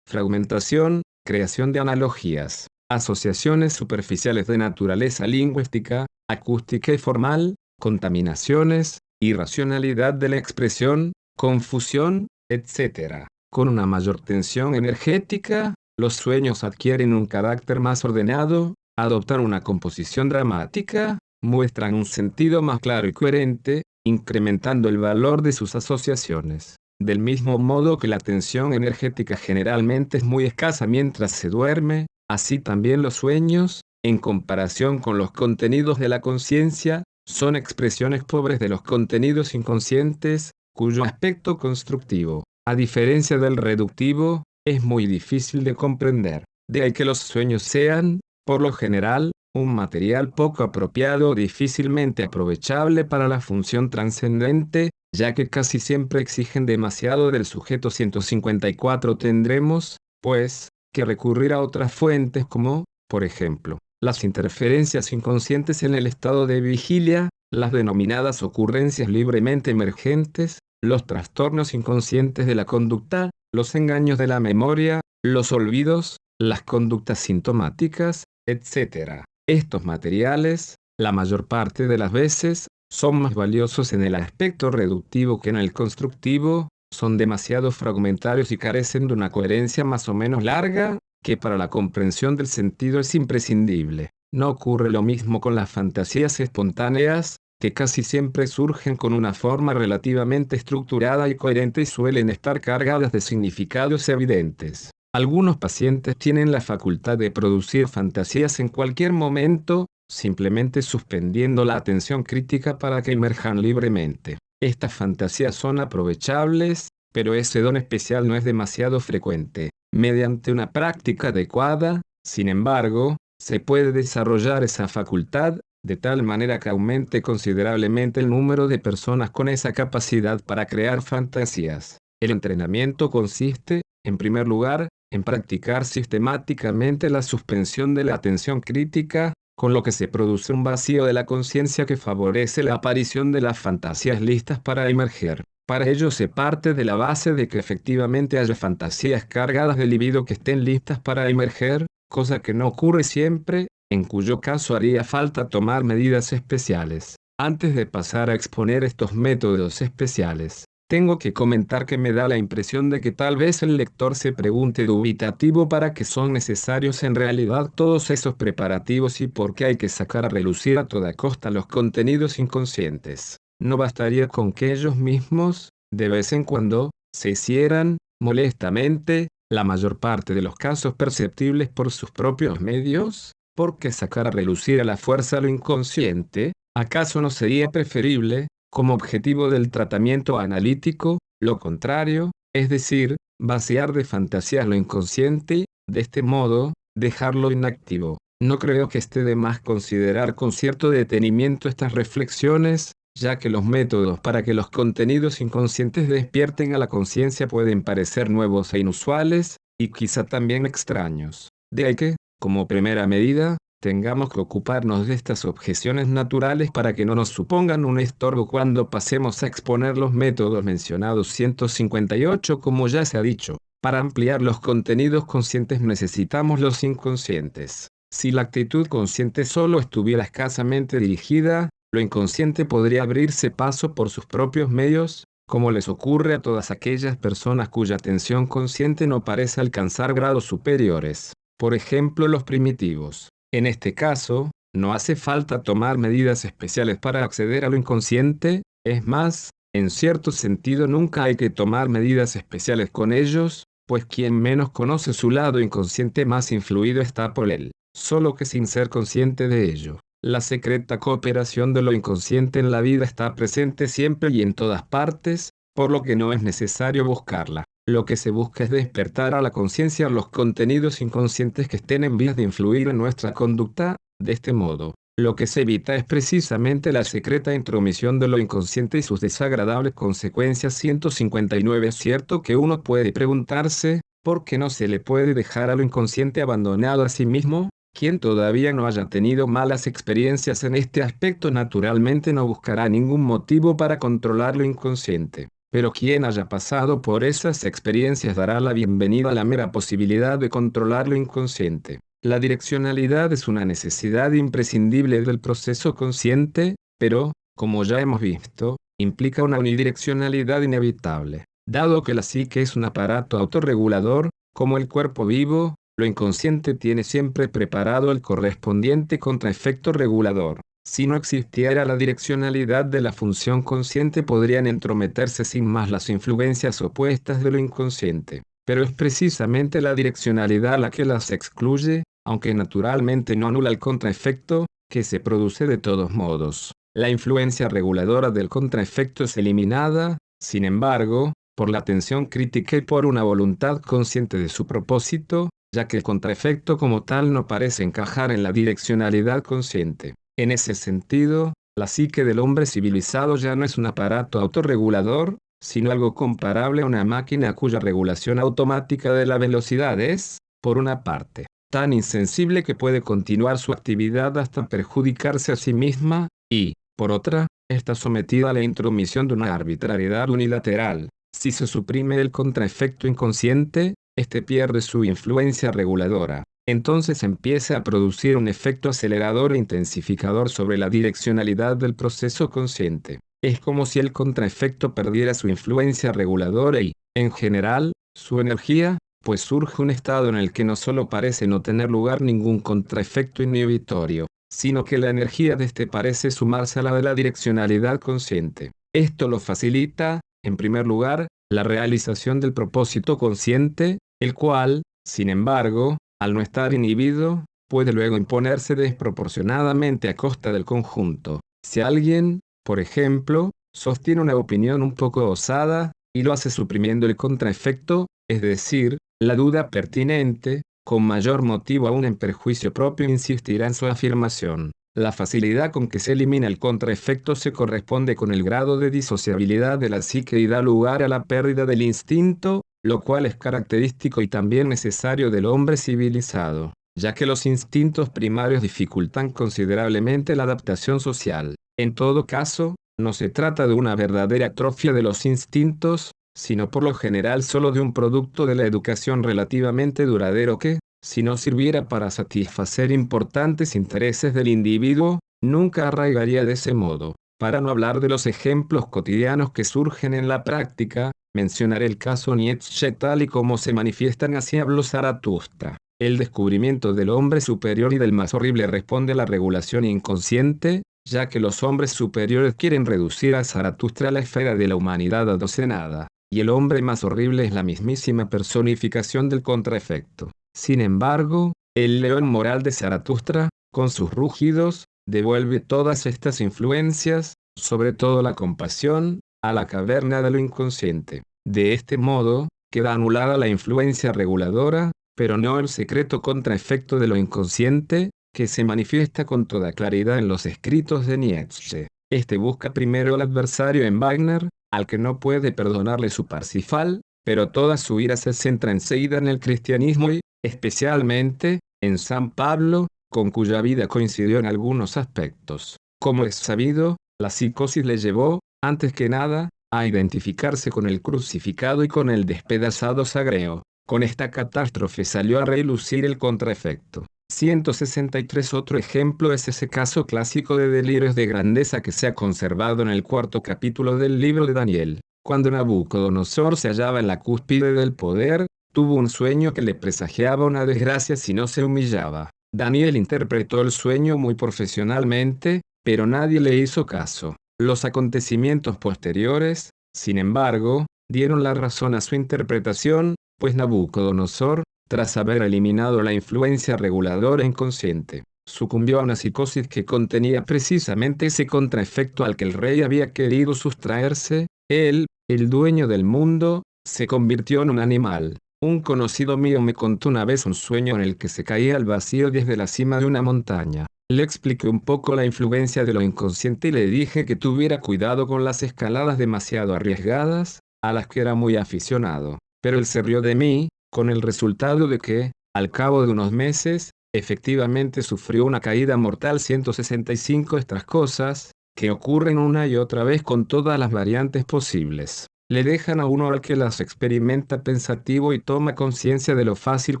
fragmentación, creación de analogías, asociaciones superficiales de naturaleza lingüística, acústica y formal, contaminaciones, irracionalidad de la expresión, confusión, etc. Con una mayor tensión energética, los sueños adquieren un carácter más ordenado, adoptan una composición dramática, muestran un sentido más claro y coherente, incrementando el valor de sus asociaciones. Del mismo modo que la tensión energética generalmente es muy escasa mientras se duerme, así también los sueños, en comparación con los contenidos de la conciencia, son expresiones pobres de los contenidos inconscientes, cuyo aspecto constructivo, a diferencia del reductivo, es muy difícil de comprender. De ahí que los sueños sean, por lo general, un material poco apropiado o difícilmente aprovechable para la función trascendente, ya que casi siempre exigen demasiado del sujeto 154. Tendremos, pues, que recurrir a otras fuentes como, por ejemplo, las interferencias inconscientes en el estado de vigilia, las denominadas ocurrencias libremente emergentes, los trastornos inconscientes de la conducta, los engaños de la memoria, los olvidos, las conductas sintomáticas, etc. Estos materiales, la mayor parte de las veces, son más valiosos en el aspecto reductivo que en el constructivo, son demasiado fragmentarios y carecen de una coherencia más o menos larga, que para la comprensión del sentido es imprescindible. No ocurre lo mismo con las fantasías espontáneas, que casi siempre surgen con una forma relativamente estructurada y coherente y suelen estar cargadas de significados evidentes. Algunos pacientes tienen la facultad de producir fantasías en cualquier momento, simplemente suspendiendo la atención crítica para que emerjan libremente. Estas fantasías son aprovechables, pero ese don especial no es demasiado frecuente. Mediante una práctica adecuada, sin embargo, se puede desarrollar esa facultad, de tal manera que aumente considerablemente el número de personas con esa capacidad para crear fantasías. El entrenamiento consiste, en primer lugar, en practicar sistemáticamente la suspensión de la atención crítica, con lo que se produce un vacío de la conciencia que favorece la aparición de las fantasías listas para emerger. Para ello se parte de la base de que efectivamente haya fantasías cargadas de libido que estén listas para emerger, cosa que no ocurre siempre, en cuyo caso haría falta tomar medidas especiales. Antes de pasar a exponer estos métodos especiales, tengo que comentar que me da la impresión de que tal vez el lector se pregunte dubitativo para qué son necesarios en realidad todos esos preparativos y por qué hay que sacar a relucir a toda costa los contenidos inconscientes. ¿No bastaría con que ellos mismos, de vez en cuando, se hicieran, molestamente, la mayor parte de los casos perceptibles por sus propios medios? ¿Por qué sacar a relucir a la fuerza lo inconsciente? ¿Acaso no sería preferible, como objetivo del tratamiento analítico, lo contrario, es decir, vaciar de fantasías lo inconsciente, de este modo, dejarlo inactivo? No creo que esté de más considerar con cierto detenimiento estas reflexiones, ya que los métodos para que los contenidos inconscientes despierten a la conciencia pueden parecer nuevos e inusuales, y quizá también extraños. De ahí que, como primera medida, tengamos que ocuparnos de estas objeciones naturales para que no nos supongan un estorbo cuando pasemos a exponer los métodos mencionados 158. Como ya se ha dicho, para ampliar los contenidos conscientes necesitamos los inconscientes. Si la actitud consciente solo estuviera escasamente dirigida, lo inconsciente podría abrirse paso por sus propios medios, como les ocurre a todas aquellas personas cuya atención consciente no parece alcanzar grados superiores. Por ejemplo, los primitivos. En este caso, no hace falta tomar medidas especiales para acceder a lo inconsciente, es más, en cierto sentido nunca hay que tomar medidas especiales con ellos, pues quien menos conoce su lado inconsciente más influido está por él, solo que sin ser consciente de ello. La secreta cooperación de lo inconsciente en la vida está presente siempre y en todas partes, por lo que no es necesario buscarla. Lo que se busca es despertar a la conciencia los contenidos inconscientes que estén en vías de influir en nuestra conducta. De este modo, lo que se evita es precisamente la secreta intromisión de lo inconsciente y sus desagradables consecuencias. 159. Es cierto que uno puede preguntarse, porque no se le puede dejar a lo inconsciente abandonado a sí mismo. Quien todavía no haya tenido malas experiencias en este aspecto naturalmente no buscará ningún motivo para controlar lo inconsciente. Pero quien haya pasado por esas experiencias dará la bienvenida a la mera posibilidad de controlar lo inconsciente. La direccionalidad es una necesidad imprescindible del proceso consciente, pero, como ya hemos visto, implica una unidireccionalidad inevitable. Dado que la psique es un aparato autorregulador, como el cuerpo vivo, lo inconsciente tiene siempre preparado el correspondiente contraefecto regulador. Si no existiera la direccionalidad de la función consciente, podrían entrometerse sin más las influencias opuestas de lo inconsciente. Pero es precisamente la direccionalidad la que las excluye, aunque naturalmente no anula el contraefecto, que se produce de todos modos. La influencia reguladora del contraefecto es eliminada, sin embargo, por la atención crítica y por una voluntad consciente de su propósito, ya que el contraefecto como tal no parece encajar en la direccionalidad consciente. En ese sentido, la psique del hombre civilizado ya no es un aparato autorregulador, sino algo comparable a una máquina cuya regulación automática de la velocidad es, por una parte, tan insensible que puede continuar su actividad hasta perjudicarse a sí misma, y, por otra, está sometida a la intromisión de una arbitrariedad unilateral. Si se suprime el contraefecto inconsciente, este pierde su influencia reguladora. Entonces empieza a producir un efecto acelerador e intensificador sobre la direccionalidad del proceso consciente. Es como si el contraefecto perdiera su influencia reguladora y, en general, su energía, pues surge un estado en el que no solo parece no tener lugar ningún contraefecto inhibitorio, sino que la energía de este parece sumarse a la de la direccionalidad consciente. Esto lo facilita, en primer lugar, la realización del propósito consciente, el cual, sin embargo, al no estar inhibido, puede luego imponerse desproporcionadamente a costa del conjunto. Si alguien, por ejemplo, sostiene una opinión un poco osada, y lo hace suprimiendo el contraefecto, es decir, la duda pertinente, con mayor motivo aún en perjuicio propio insistirá en su afirmación. La facilidad con que se elimina el contraefecto se corresponde con el grado de disociabilidad de la psique y da lugar a la pérdida del instinto, lo cual es característico y también necesario del hombre civilizado, ya que los instintos primarios dificultan considerablemente la adaptación social. En todo caso, no se trata de una verdadera atrofia de los instintos, sino por lo general solo de un producto de la educación relativamente duradero que, si no sirviera para satisfacer importantes intereses del individuo, nunca arraigaría de ese modo. Para no hablar de los ejemplos cotidianos que surgen en la práctica, mencionaré el caso Nietzsche tal y como se manifiestan así habló Zaratustra. El descubrimiento del hombre superior y del más horrible responde a la regulación inconsciente, ya que los hombres superiores quieren reducir a Zaratustra a la esfera de la humanidad adocenada, y el hombre más horrible es la mismísima personificación del contraefecto. Sin embargo, el león moral de Zaratustra, con sus rugidos, devuelve todas estas influencias, sobre todo la compasión, a la caverna de lo inconsciente. De este modo, queda anulada la influencia reguladora, pero no el secreto contraefecto de lo inconsciente, que se manifiesta con toda claridad en los escritos de Nietzsche. Este busca primero al adversario en Wagner, al que no puede perdonarle su Parsifal, pero toda su ira se centra enseguida en el cristianismo y, especialmente, en San Pablo, con cuya vida coincidió en algunos aspectos. Como es sabido, la psicosis le llevó, antes que nada, a identificarse con el crucificado y con el despedazado sagreo. Con esta catástrofe salió a relucir el contraefecto. 163. Otro ejemplo es ese caso clásico de delirios de grandeza que se ha conservado en el cuarto capítulo del libro de Daniel. Cuando Nabucodonosor se hallaba en la cúspide del poder, tuvo un sueño que le presagiaba una desgracia si no se humillaba. Daniel interpretó el sueño muy profesionalmente, pero nadie le hizo caso. Los acontecimientos posteriores, sin embargo, dieron la razón a su interpretación, pues Nabucodonosor, tras haber eliminado la influencia reguladora inconsciente, sucumbió a una psicosis que contenía precisamente ese contraefecto al que el rey había querido sustraerse. Él, el dueño del mundo, se convirtió en un animal. Un conocido mío me contó una vez un sueño en el que se caía al vacío desde la cima de una montaña. Le expliqué un poco la influencia de lo inconsciente y le dije que tuviera cuidado con las escaladas demasiado arriesgadas, a las que era muy aficionado. Pero él se rió de mí, con el resultado de que, al cabo de unos meses, efectivamente sufrió una caída mortal. 165 Estas cosas, que ocurren una y otra vez con todas las variantes posibles, le dejan a uno al que las experimenta pensativo y toma conciencia de lo fácil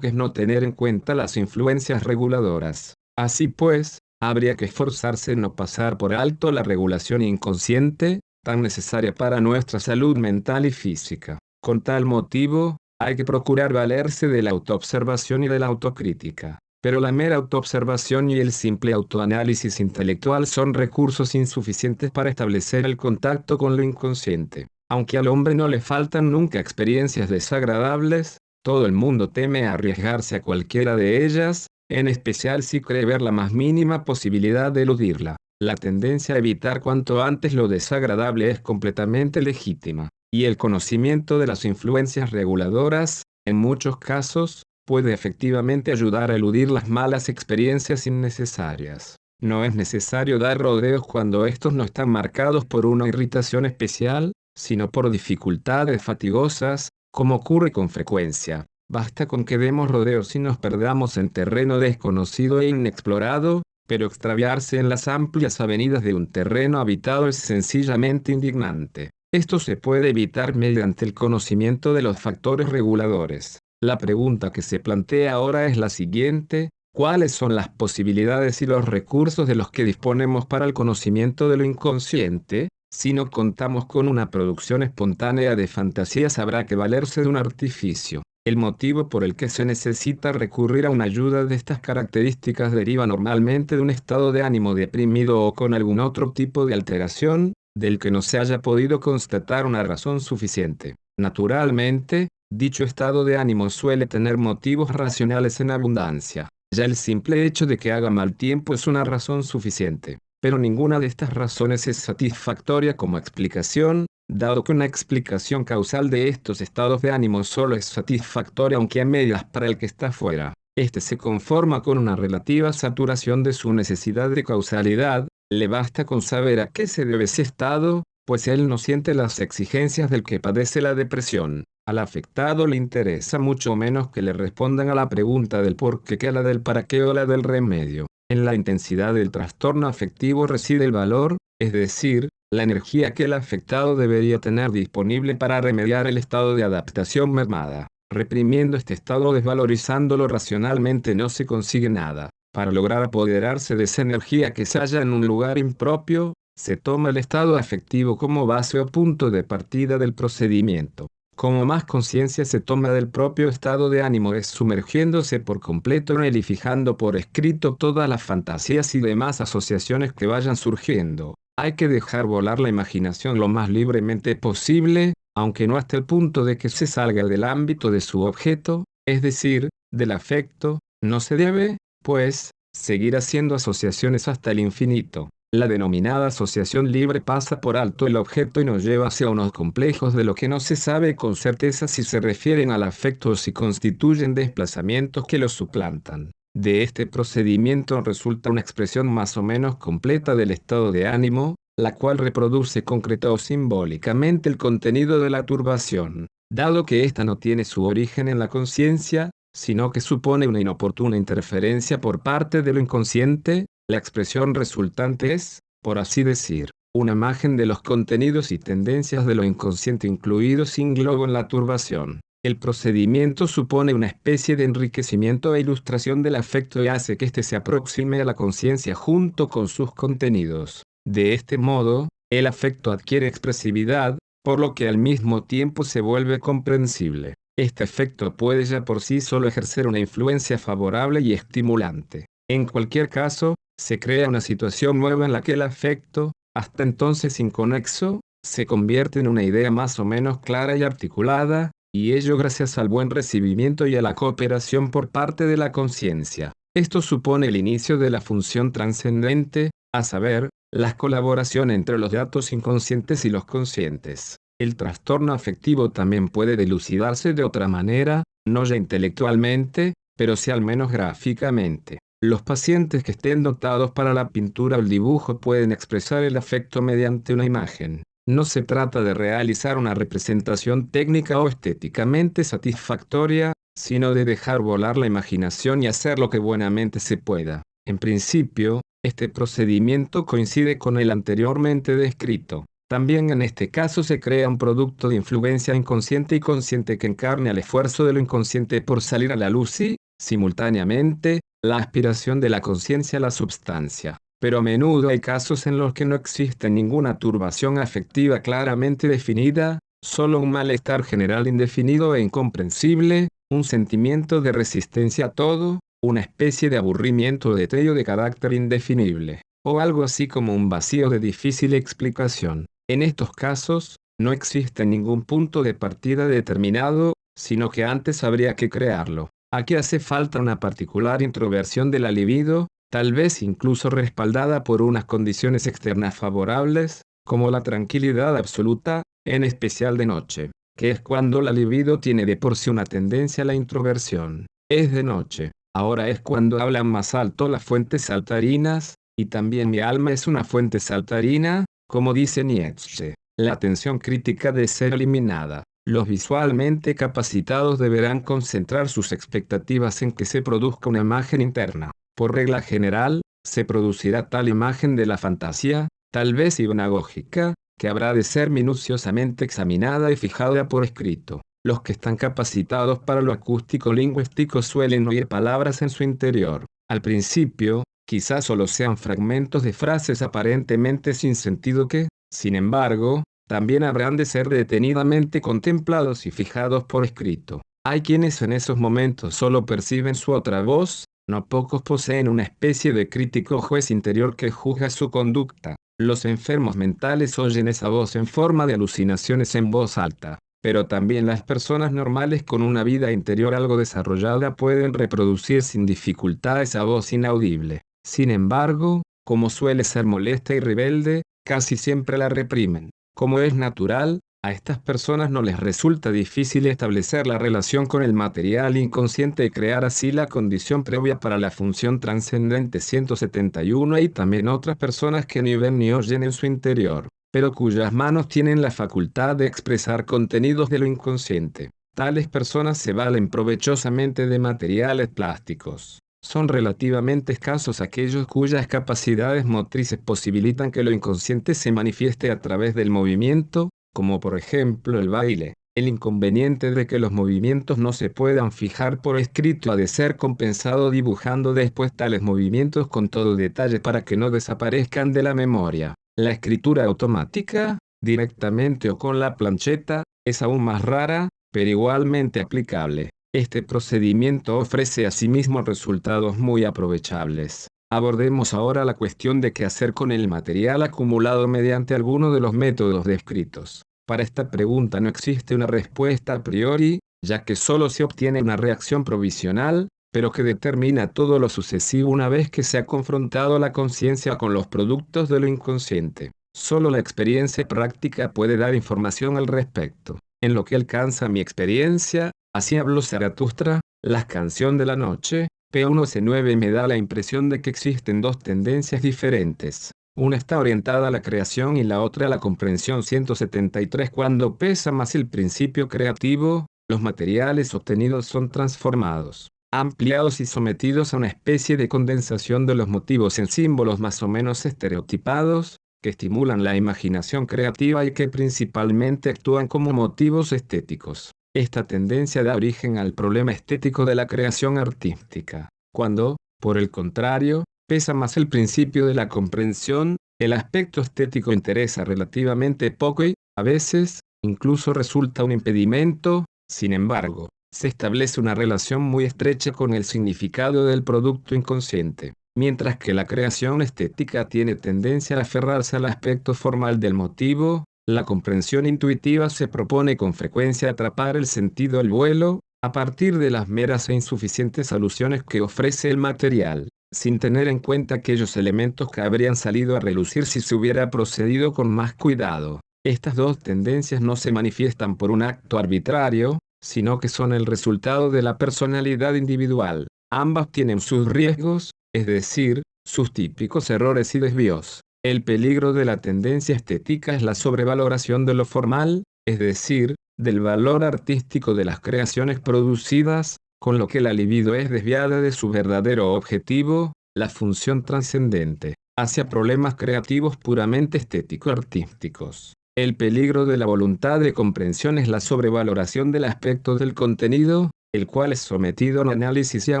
que es no tener en cuenta las influencias reguladoras. Así pues, habría que esforzarse en no pasar por alto la regulación inconsciente, tan necesaria para nuestra salud mental y física. Con tal motivo, hay que procurar valerse de la autoobservación y de la autocrítica. Pero la mera autoobservación y el simple autoanálisis intelectual son recursos insuficientes para establecer el contacto con lo inconsciente. Aunque al hombre no le faltan nunca experiencias desagradables, todo el mundo teme arriesgarse a cualquiera de ellas, en especial si cree ver la más mínima posibilidad de eludirla. La tendencia a evitar cuanto antes lo desagradable es completamente legítima, y el conocimiento de las influencias reguladoras, en muchos casos, puede efectivamente ayudar a eludir las malas experiencias innecesarias. No es necesario dar rodeos cuando estos no están marcados por una irritación especial, sino por dificultades fatigosas, como ocurre con frecuencia. Basta con que demos rodeos y nos perdamos en terreno desconocido e inexplorado, pero extraviarse en las amplias avenidas de un terreno habitado es sencillamente indignante. Esto se puede evitar mediante el conocimiento de los factores reguladores. La pregunta que se plantea ahora es la siguiente: ¿cuáles son las posibilidades y los recursos de los que disponemos para el conocimiento de lo inconsciente? Si no contamos con una producción espontánea de fantasías, habrá que valerse de un artificio. El motivo por el que se necesita recurrir a una ayuda de estas características deriva normalmente de un estado de ánimo deprimido o con algún otro tipo de alteración, del que no se haya podido constatar una razón suficiente. Naturalmente, dicho estado de ánimo suele tener motivos racionales en abundancia. Ya el simple hecho de que haga mal tiempo es una razón suficiente. Pero ninguna de estas razones es satisfactoria como explicación, dado que una explicación causal de estos estados de ánimo solo es satisfactoria aunque a medias para el que está fuera. Este se conforma con una relativa saturación de su necesidad de causalidad, le basta con saber a qué se debe ese estado, pues él no siente las exigencias del que padece la depresión. Al afectado le interesa mucho menos que le respondan a la pregunta del por qué que a la del para qué o la del remedio. En la intensidad del trastorno afectivo reside el valor, es decir, la energía que el afectado debería tener disponible para remediar el estado de adaptación mermada. Reprimiendo este estado o desvalorizándolo racionalmente no se consigue nada. Para lograr apoderarse de esa energía que se halla en un lugar impropio, se toma el estado afectivo como base o punto de partida del procedimiento. Como más conciencia se toma del propio estado de ánimo es sumergiéndose por completo en él y fijando por escrito todas las fantasías y demás asociaciones que vayan surgiendo. Hay que dejar volar la imaginación lo más libremente posible, aunque no hasta el punto de que se salga del ámbito de su objeto, es decir, del afecto. No se debe, pues, seguir haciendo asociaciones hasta el infinito. La denominada asociación libre pasa por alto el objeto y nos lleva hacia unos complejos de lo que no se sabe con certeza si se refieren al afecto o si constituyen desplazamientos que lo suplantan. De este procedimiento resulta una expresión más o menos completa del estado de ánimo, la cual reproduce concreta o simbólicamente el contenido de la turbación. Dado que ésta no tiene su origen en la conciencia, sino que supone una inoportuna interferencia por parte de lo inconsciente, la expresión resultante es, por así decir, una imagen de los contenidos y tendencias de lo inconsciente incluidos sin globo en la turbación. El procedimiento supone una especie de enriquecimiento e ilustración del afecto y hace que éste se aproxime a la conciencia junto con sus contenidos. De este modo, el afecto adquiere expresividad, por lo que al mismo tiempo se vuelve comprensible. Este efecto puede ya por sí solo ejercer una influencia favorable y estimulante. En cualquier caso, se crea una situación nueva en la que el afecto, hasta entonces inconexo, se convierte en una idea más o menos clara y articulada, y ello gracias al buen recibimiento y a la cooperación por parte de la conciencia. Esto supone el inicio de la función trascendente, a saber, la colaboración entre los datos inconscientes y los conscientes. El trastorno afectivo también puede dilucidarse de otra manera, no ya intelectualmente, pero sí al menos gráficamente. Los pacientes que estén dotados para la pintura o el dibujo pueden expresar el afecto mediante una imagen. No se trata de realizar una representación técnica o estéticamente satisfactoria, sino de dejar volar la imaginación y hacer lo que buenamente se pueda. En principio, este procedimiento coincide con el anteriormente descrito. También en este caso se crea un producto de influencia inconsciente y consciente que encarne al esfuerzo de lo inconsciente por salir a la luz y, simultáneamente, la aspiración de la conciencia a la substancia. Pero a menudo hay casos en los que no existe ninguna turbación afectiva claramente definida, solo un malestar general indefinido e incomprensible, un sentimiento de resistencia a todo, una especie de aburrimiento o deterioro de carácter indefinible, o algo así como un vacío de difícil explicación. En estos casos, no existe ningún punto de partida determinado, sino que antes habría que crearlo. Aquí hace falta una particular introversión de la libido, tal vez incluso respaldada por unas condiciones externas favorables, como la tranquilidad absoluta, en especial de noche, que es cuando la libido tiene de por sí una tendencia a la introversión. Es de noche. Ahora es cuando hablan más alto las fuentes saltarinas, y también mi alma es una fuente saltarina, como dice Nietzsche. La atención crítica debe ser eliminada. Los visualmente capacitados deberán concentrar sus expectativas en que se produzca una imagen interna. Por regla general, se producirá tal imagen de la fantasía, tal vez hipnagógica, que habrá de ser minuciosamente examinada y fijada por escrito. Los que están capacitados para lo acústico-lingüístico suelen oír palabras en su interior. Al principio, quizás solo sean fragmentos de frases aparentemente sin sentido que, sin embargo, también habrán de ser detenidamente contemplados y fijados por escrito. Hay quienes en esos momentos solo perciben su otra voz, no pocos poseen una especie de crítico juez interior que juzga su conducta. Los enfermos mentales oyen esa voz en forma de alucinaciones en voz alta. Pero también las personas normales con una vida interior algo desarrollada pueden reproducir sin dificultad esa voz inaudible. Sin embargo, como suele ser molesta y rebelde, casi siempre la reprimen. Como es natural, a estas personas no les resulta difícil establecer la relación con el material inconsciente y crear así la condición previa para la función trascendente 171. Hay también otras personas que ni ven ni oyen en su interior, pero cuyas manos tienen la facultad de expresar contenidos de lo inconsciente. Tales personas se valen provechosamente de materiales plásticos. Son relativamente escasos aquellos cuyas capacidades motrices posibilitan que lo inconsciente se manifieste a través del movimiento, como por ejemplo el baile. El inconveniente de que los movimientos no se puedan fijar por escrito ha de ser compensado dibujando después tales movimientos con todo detalle para que no desaparezcan de la memoria. La escritura automática, directamente o con la plancheta, es aún más rara, pero igualmente aplicable. Este procedimiento ofrece asimismo resultados muy aprovechables. Abordemos ahora la cuestión de qué hacer con el material acumulado mediante alguno de los métodos descritos. Para esta pregunta no existe una respuesta a priori, ya que solo se obtiene una reacción provisional, pero que determina todo lo sucesivo una vez que se ha confrontado la conciencia con los productos de lo inconsciente. Solo la experiencia práctica puede dar información al respecto. En lo que alcanza mi experiencia, así habló Zaratustra, la canción de la noche, P1C9 me da la impresión de que existen dos tendencias diferentes. Una está orientada a la creación y la otra a la comprensión. 173. Cuando pesa más el principio creativo, los materiales obtenidos son transformados, ampliados y sometidos a una especie de condensación de los motivos en símbolos más o menos estereotipados, que estimulan la imaginación creativa y que principalmente actúan como motivos estéticos. Esta tendencia da origen al problema estético de la creación artística. Cuando, por el contrario, pesa más el principio de la comprensión, el aspecto estético interesa relativamente poco y, a veces, incluso resulta un impedimento. Sin embargo, se establece una relación muy estrecha con el significado del producto inconsciente. Mientras que la creación estética tiene tendencia a aferrarse al aspecto formal del motivo, la comprensión intuitiva se propone con frecuencia atrapar el sentido al vuelo, a partir de las meras e insuficientes alusiones que ofrece el material, sin tener en cuenta aquellos elementos que habrían salido a relucir si se hubiera procedido con más cuidado. Estas dos tendencias no se manifiestan por un acto arbitrario, sino que son el resultado de la personalidad individual. Ambas tienen sus riesgos, es decir, sus típicos errores y desvíos. El peligro de la tendencia estética es la sobrevaloración de lo formal, es decir, del valor artístico de las creaciones producidas, con lo que la libido es desviada de su verdadero objetivo, la función trascendente, hacia problemas creativos puramente estético-artísticos. El peligro de la voluntad de comprensión es la sobrevaloración del aspecto del contenido, el cual es sometido a un análisis y a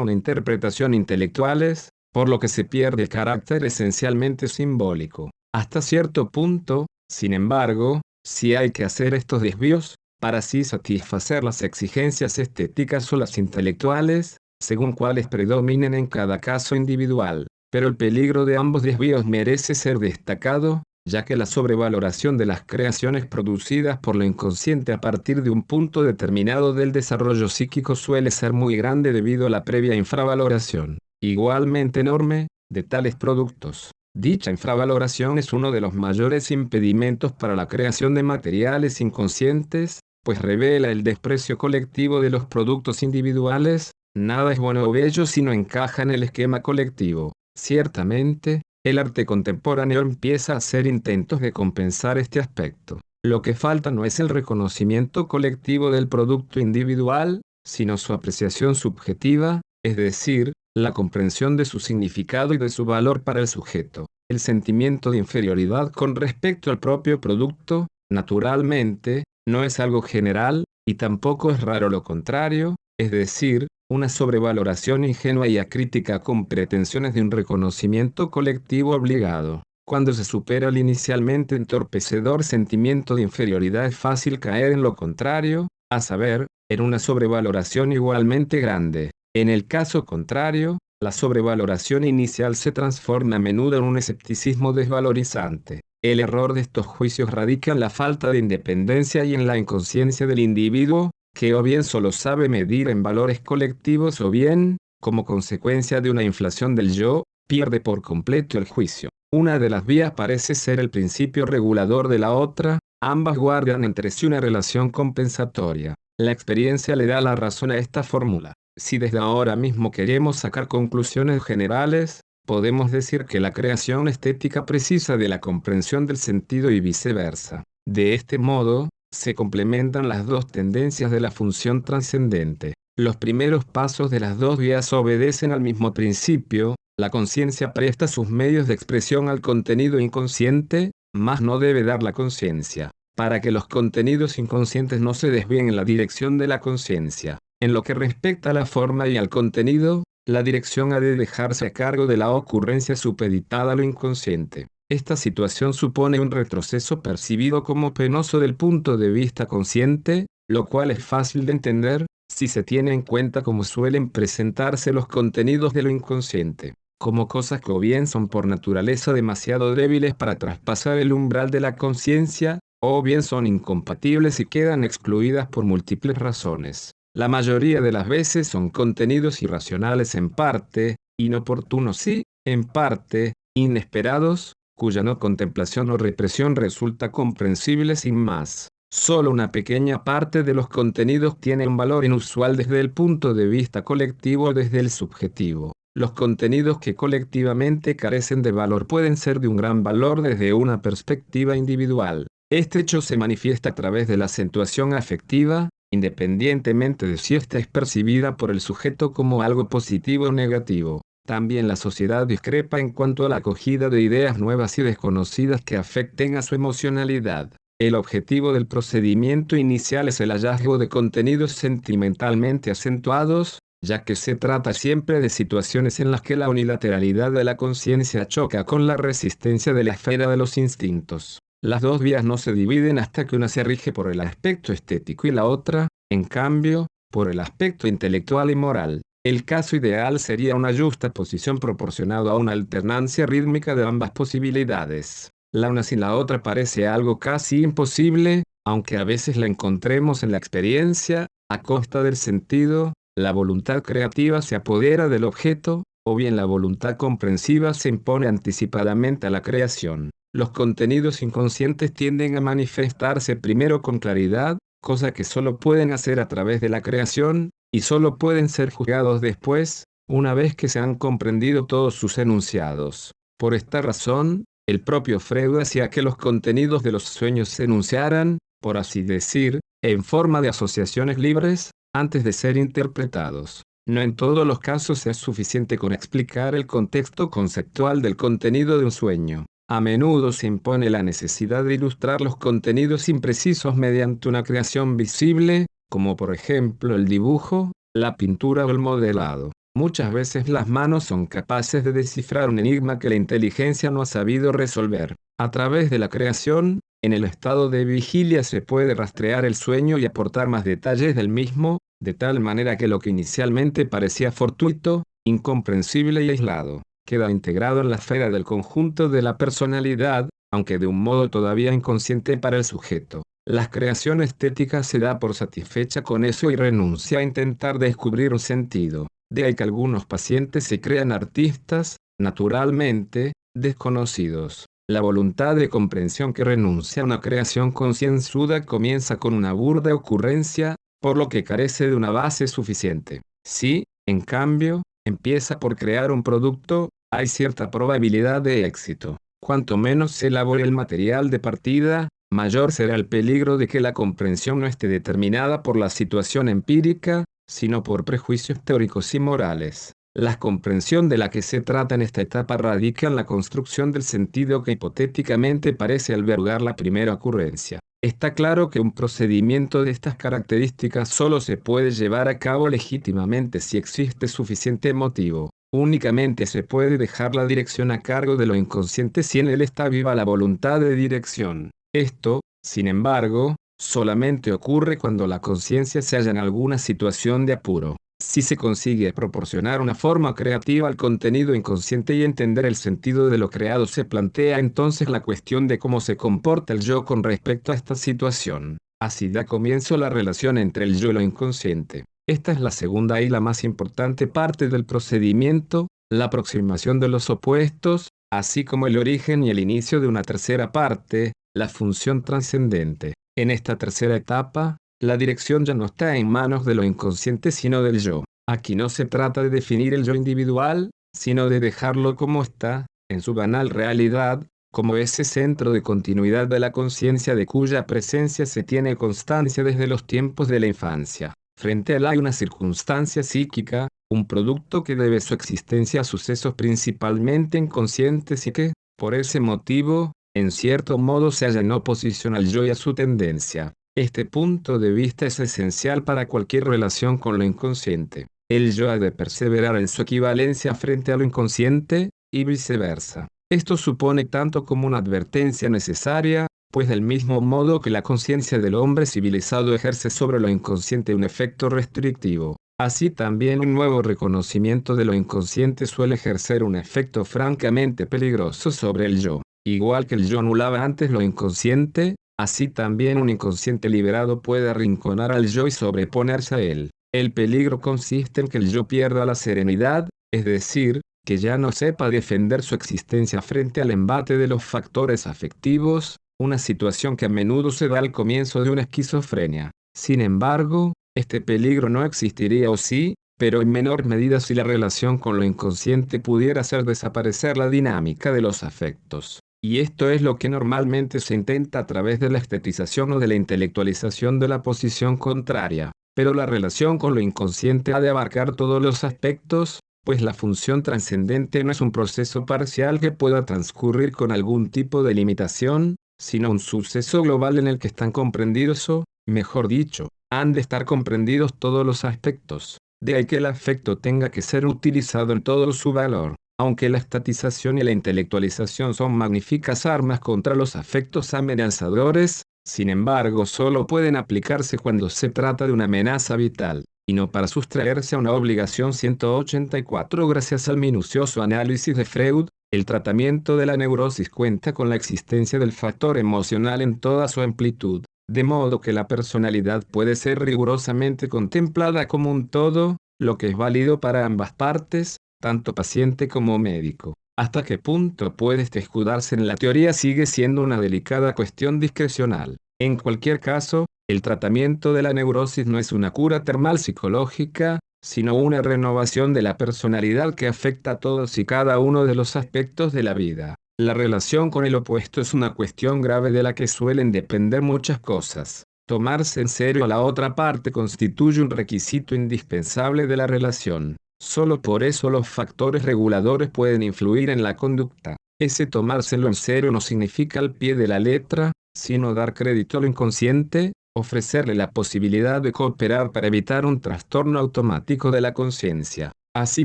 una interpretación intelectuales, por lo que se pierde el carácter esencialmente simbólico. Hasta cierto punto, sin embargo, sí hay que hacer estos desvíos, para así satisfacer las exigencias estéticas o las intelectuales, según cuáles predominen en cada caso individual. Pero el peligro de ambos desvíos merece ser destacado, ya que la sobrevaloración de las creaciones producidas por lo inconsciente a partir de un punto determinado del desarrollo psíquico suele ser muy grande debido a la previa infravaloración, igualmente enorme, de tales productos. Dicha infravaloración es uno de los mayores impedimentos para la creación de materiales inconscientes, pues revela el desprecio colectivo de los productos individuales. Nada es bueno o bello si no encaja en el esquema colectivo. Ciertamente, el arte contemporáneo empieza a hacer intentos de compensar este aspecto. Lo que falta no es el reconocimiento colectivo del producto individual, sino su apreciación subjetiva, es decir, la comprensión de su significado y de su valor para el sujeto. El sentimiento de inferioridad con respecto al propio producto, naturalmente, no es algo general, y tampoco es raro lo contrario, es decir, una sobrevaloración ingenua y acrítica con pretensiones de un reconocimiento colectivo obligado. Cuando se supera el inicialmente entorpecedor sentimiento de inferioridad es fácil caer en lo contrario, a saber, en una sobrevaloración igualmente grande. En el caso contrario, la sobrevaloración inicial se transforma a menudo en un escepticismo desvalorizante. El error de estos juicios radica en la falta de independencia y en la inconsciencia del individuo, que o bien solo sabe medir en valores colectivos o bien, como consecuencia de una inflación del yo, pierde por completo el juicio. Una de las vías parece ser el principio regulador de la otra, ambas guardan entre sí una relación compensatoria. La experiencia le da la razón a esta fórmula. Si desde ahora mismo queremos sacar conclusiones generales, podemos decir que la creación estética precisa de la comprensión del sentido y viceversa. De este modo, se complementan las dos tendencias de la función trascendente. Los primeros pasos de las dos vías obedecen al mismo principio. La conciencia presta sus medios de expresión al contenido inconsciente, mas no debe dar la conciencia, para que los contenidos inconscientes no se desvíen en la dirección de la conciencia. En lo que respecta a la forma y al contenido, la dirección ha de dejarse a cargo de la ocurrencia supeditada a lo inconsciente. Esta situación supone un retroceso percibido como penoso del punto de vista consciente, lo cual es fácil de entender, si se tiene en cuenta cómo suelen presentarse los contenidos de lo inconsciente, como cosas que o bien son por naturaleza demasiado débiles para traspasar el umbral de la conciencia, o bien son incompatibles y quedan excluidas por múltiples razones. La mayoría de las veces son contenidos irracionales en parte, inoportunos sí, en parte, inesperados, cuya no contemplación o represión resulta comprensible sin más. Solo una pequeña parte de los contenidos tiene un valor inusual desde el punto de vista colectivo o desde el subjetivo. Los contenidos que colectivamente carecen de valor pueden ser de un gran valor desde una perspectiva individual. Este hecho se manifiesta a través de la acentuación afectiva, independientemente de si ésta es percibida por el sujeto como algo positivo o negativo. También la sociedad discrepa en cuanto a la acogida de ideas nuevas y desconocidas que afecten a su emocionalidad. El objetivo del procedimiento inicial es el hallazgo de contenidos sentimentalmente acentuados, ya que se trata siempre de situaciones en las que la unilateralidad de la conciencia choca con la resistencia de la esfera de los instintos. Las dos vías no se dividen hasta que una se rige por el aspecto estético y la otra, en cambio, por el aspecto intelectual y moral. El caso ideal sería una justa posición proporcionada a una alternancia rítmica de ambas posibilidades. La una sin la otra parece algo casi imposible, aunque a veces la encontremos en la experiencia, a costa del sentido. La voluntad creativa se apodera del objeto, o bien la voluntad comprensiva se impone anticipadamente a la creación. Los contenidos inconscientes tienden a manifestarse primero con claridad, cosa que solo pueden hacer a través de la creación, y solo pueden ser juzgados después, una vez que se han comprendido todos sus enunciados. Por esta razón, el propio Freud hacía que los contenidos de los sueños se enunciaran, por así decir, en forma de asociaciones libres, antes de ser interpretados. No en todos los casos es suficiente con explicar el contexto conceptual del contenido de un sueño. A menudo se impone la necesidad de ilustrar los contenidos imprecisos mediante una creación visible, como por ejemplo el dibujo, la pintura o el modelado. Muchas veces las manos son capaces de descifrar un enigma que la inteligencia no ha sabido resolver. A través de la creación, en el estado de vigilia se puede rastrear el sueño y aportar más detalles del mismo, de tal manera que lo que inicialmente parecía fortuito, incomprensible y aislado, queda integrado en la esfera del conjunto de la personalidad, aunque de un modo todavía inconsciente para el sujeto. La creación estética se da por satisfecha con eso y renuncia a intentar descubrir un sentido. De ahí que algunos pacientes se crean artistas, naturalmente, desconocidos. La voluntad de comprensión que renuncia a una creación concienzuda comienza con una burda ocurrencia, por lo que carece de una base suficiente. Si, en cambio, empieza por crear un producto, hay cierta probabilidad de éxito. Cuanto menos se elabore el material de partida, mayor será el peligro de que la comprensión no esté determinada por la situación empírica, sino por prejuicios teóricos y morales. La comprensión de la que se trata en esta etapa radica en la construcción del sentido que hipotéticamente parece albergar la primera ocurrencia. Está claro que un procedimiento de estas características solo se puede llevar a cabo legítimamente si existe suficiente motivo. Únicamente se puede dejar la dirección a cargo de lo inconsciente si en él está viva la voluntad de dirección. Esto, sin embargo, solamente ocurre cuando la conciencia se halla en alguna situación de apuro. Si se consigue proporcionar una forma creativa al contenido inconsciente y entender el sentido de lo creado, se plantea entonces la cuestión de cómo se comporta el yo con respecto a esta situación. Así da comienzo la relación entre el yo y lo inconsciente. Esta es la segunda y la más importante parte del procedimiento, la aproximación de los opuestos, así como el origen y el inicio de una tercera parte, la función trascendente. En esta tercera etapa, la dirección ya no está en manos de lo inconsciente sino del yo. Aquí no se trata de definir el yo individual, sino de dejarlo como está, en su banal realidad, como ese centro de continuidad de la conciencia de cuya presencia se tiene constancia desde los tiempos de la infancia. Frente a él hay una circunstancia psíquica, un producto que debe su existencia a sucesos principalmente inconscientes y que, por ese motivo, en cierto modo se halla en oposición al yo y a su tendencia. Este punto de vista es esencial para cualquier relación con lo inconsciente. El yo ha de perseverar en su equivalencia frente a lo inconsciente, y viceversa. Esto supone tanto como una advertencia necesaria, pues del mismo modo que la conciencia del hombre civilizado ejerce sobre lo inconsciente un efecto restrictivo, así también un nuevo reconocimiento de lo inconsciente suele ejercer un efecto francamente peligroso sobre el yo. Igual que el yo anulaba antes lo inconsciente, así también un inconsciente liberado puede arrinconar al yo y sobreponerse a él. El peligro consiste en que el yo pierda la serenidad, es decir, que ya no sepa defender su existencia frente al embate de los factores afectivos, una situación que a menudo se da al comienzo de una esquizofrenia. Sin embargo, este peligro no existiría o sí, pero en menor medida si la relación con lo inconsciente pudiera hacer desaparecer la dinámica de los afectos. Y esto es lo que normalmente se intenta a través de la estetización o de la intelectualización de la posición contraria. Pero la relación con lo inconsciente ha de abarcar todos los aspectos, pues la función trascendente no es un proceso parcial que pueda transcurrir con algún tipo de limitación, sino un suceso global en el que están comprendidos o, mejor dicho, han de estar comprendidos todos los aspectos. De ahí que el afecto tenga que ser utilizado en todo su valor. Aunque la estatización y la intelectualización son magníficas armas contra los afectos amenazadores, sin embargo solo pueden aplicarse cuando se trata de una amenaza vital, y no para sustraerse a una obligación. 184. Gracias al minucioso análisis de Freud, el tratamiento de la neurosis cuenta con la existencia del factor emocional en toda su amplitud, de modo que la personalidad puede ser rigurosamente contemplada como un todo, lo que es válido para ambas partes, tanto paciente como médico. ¿Hasta qué punto puede escudarse en la teoría? Sigue siendo una delicada cuestión discrecional. En cualquier caso, el tratamiento de la neurosis no es una cura termal psicológica, sino una renovación de la personalidad que afecta a todos y cada uno de los aspectos de la vida. La relación con el opuesto es una cuestión grave de la que suelen depender muchas cosas. Tomarse en serio a la otra parte constituye un requisito indispensable de la relación. Solo por eso los factores reguladores pueden influir en la conducta. Ese tomárselo en serio no significa al pie de la letra, sino dar crédito a lo inconsciente, ofrecerle la posibilidad de cooperar para evitar un trastorno automático de la conciencia. Así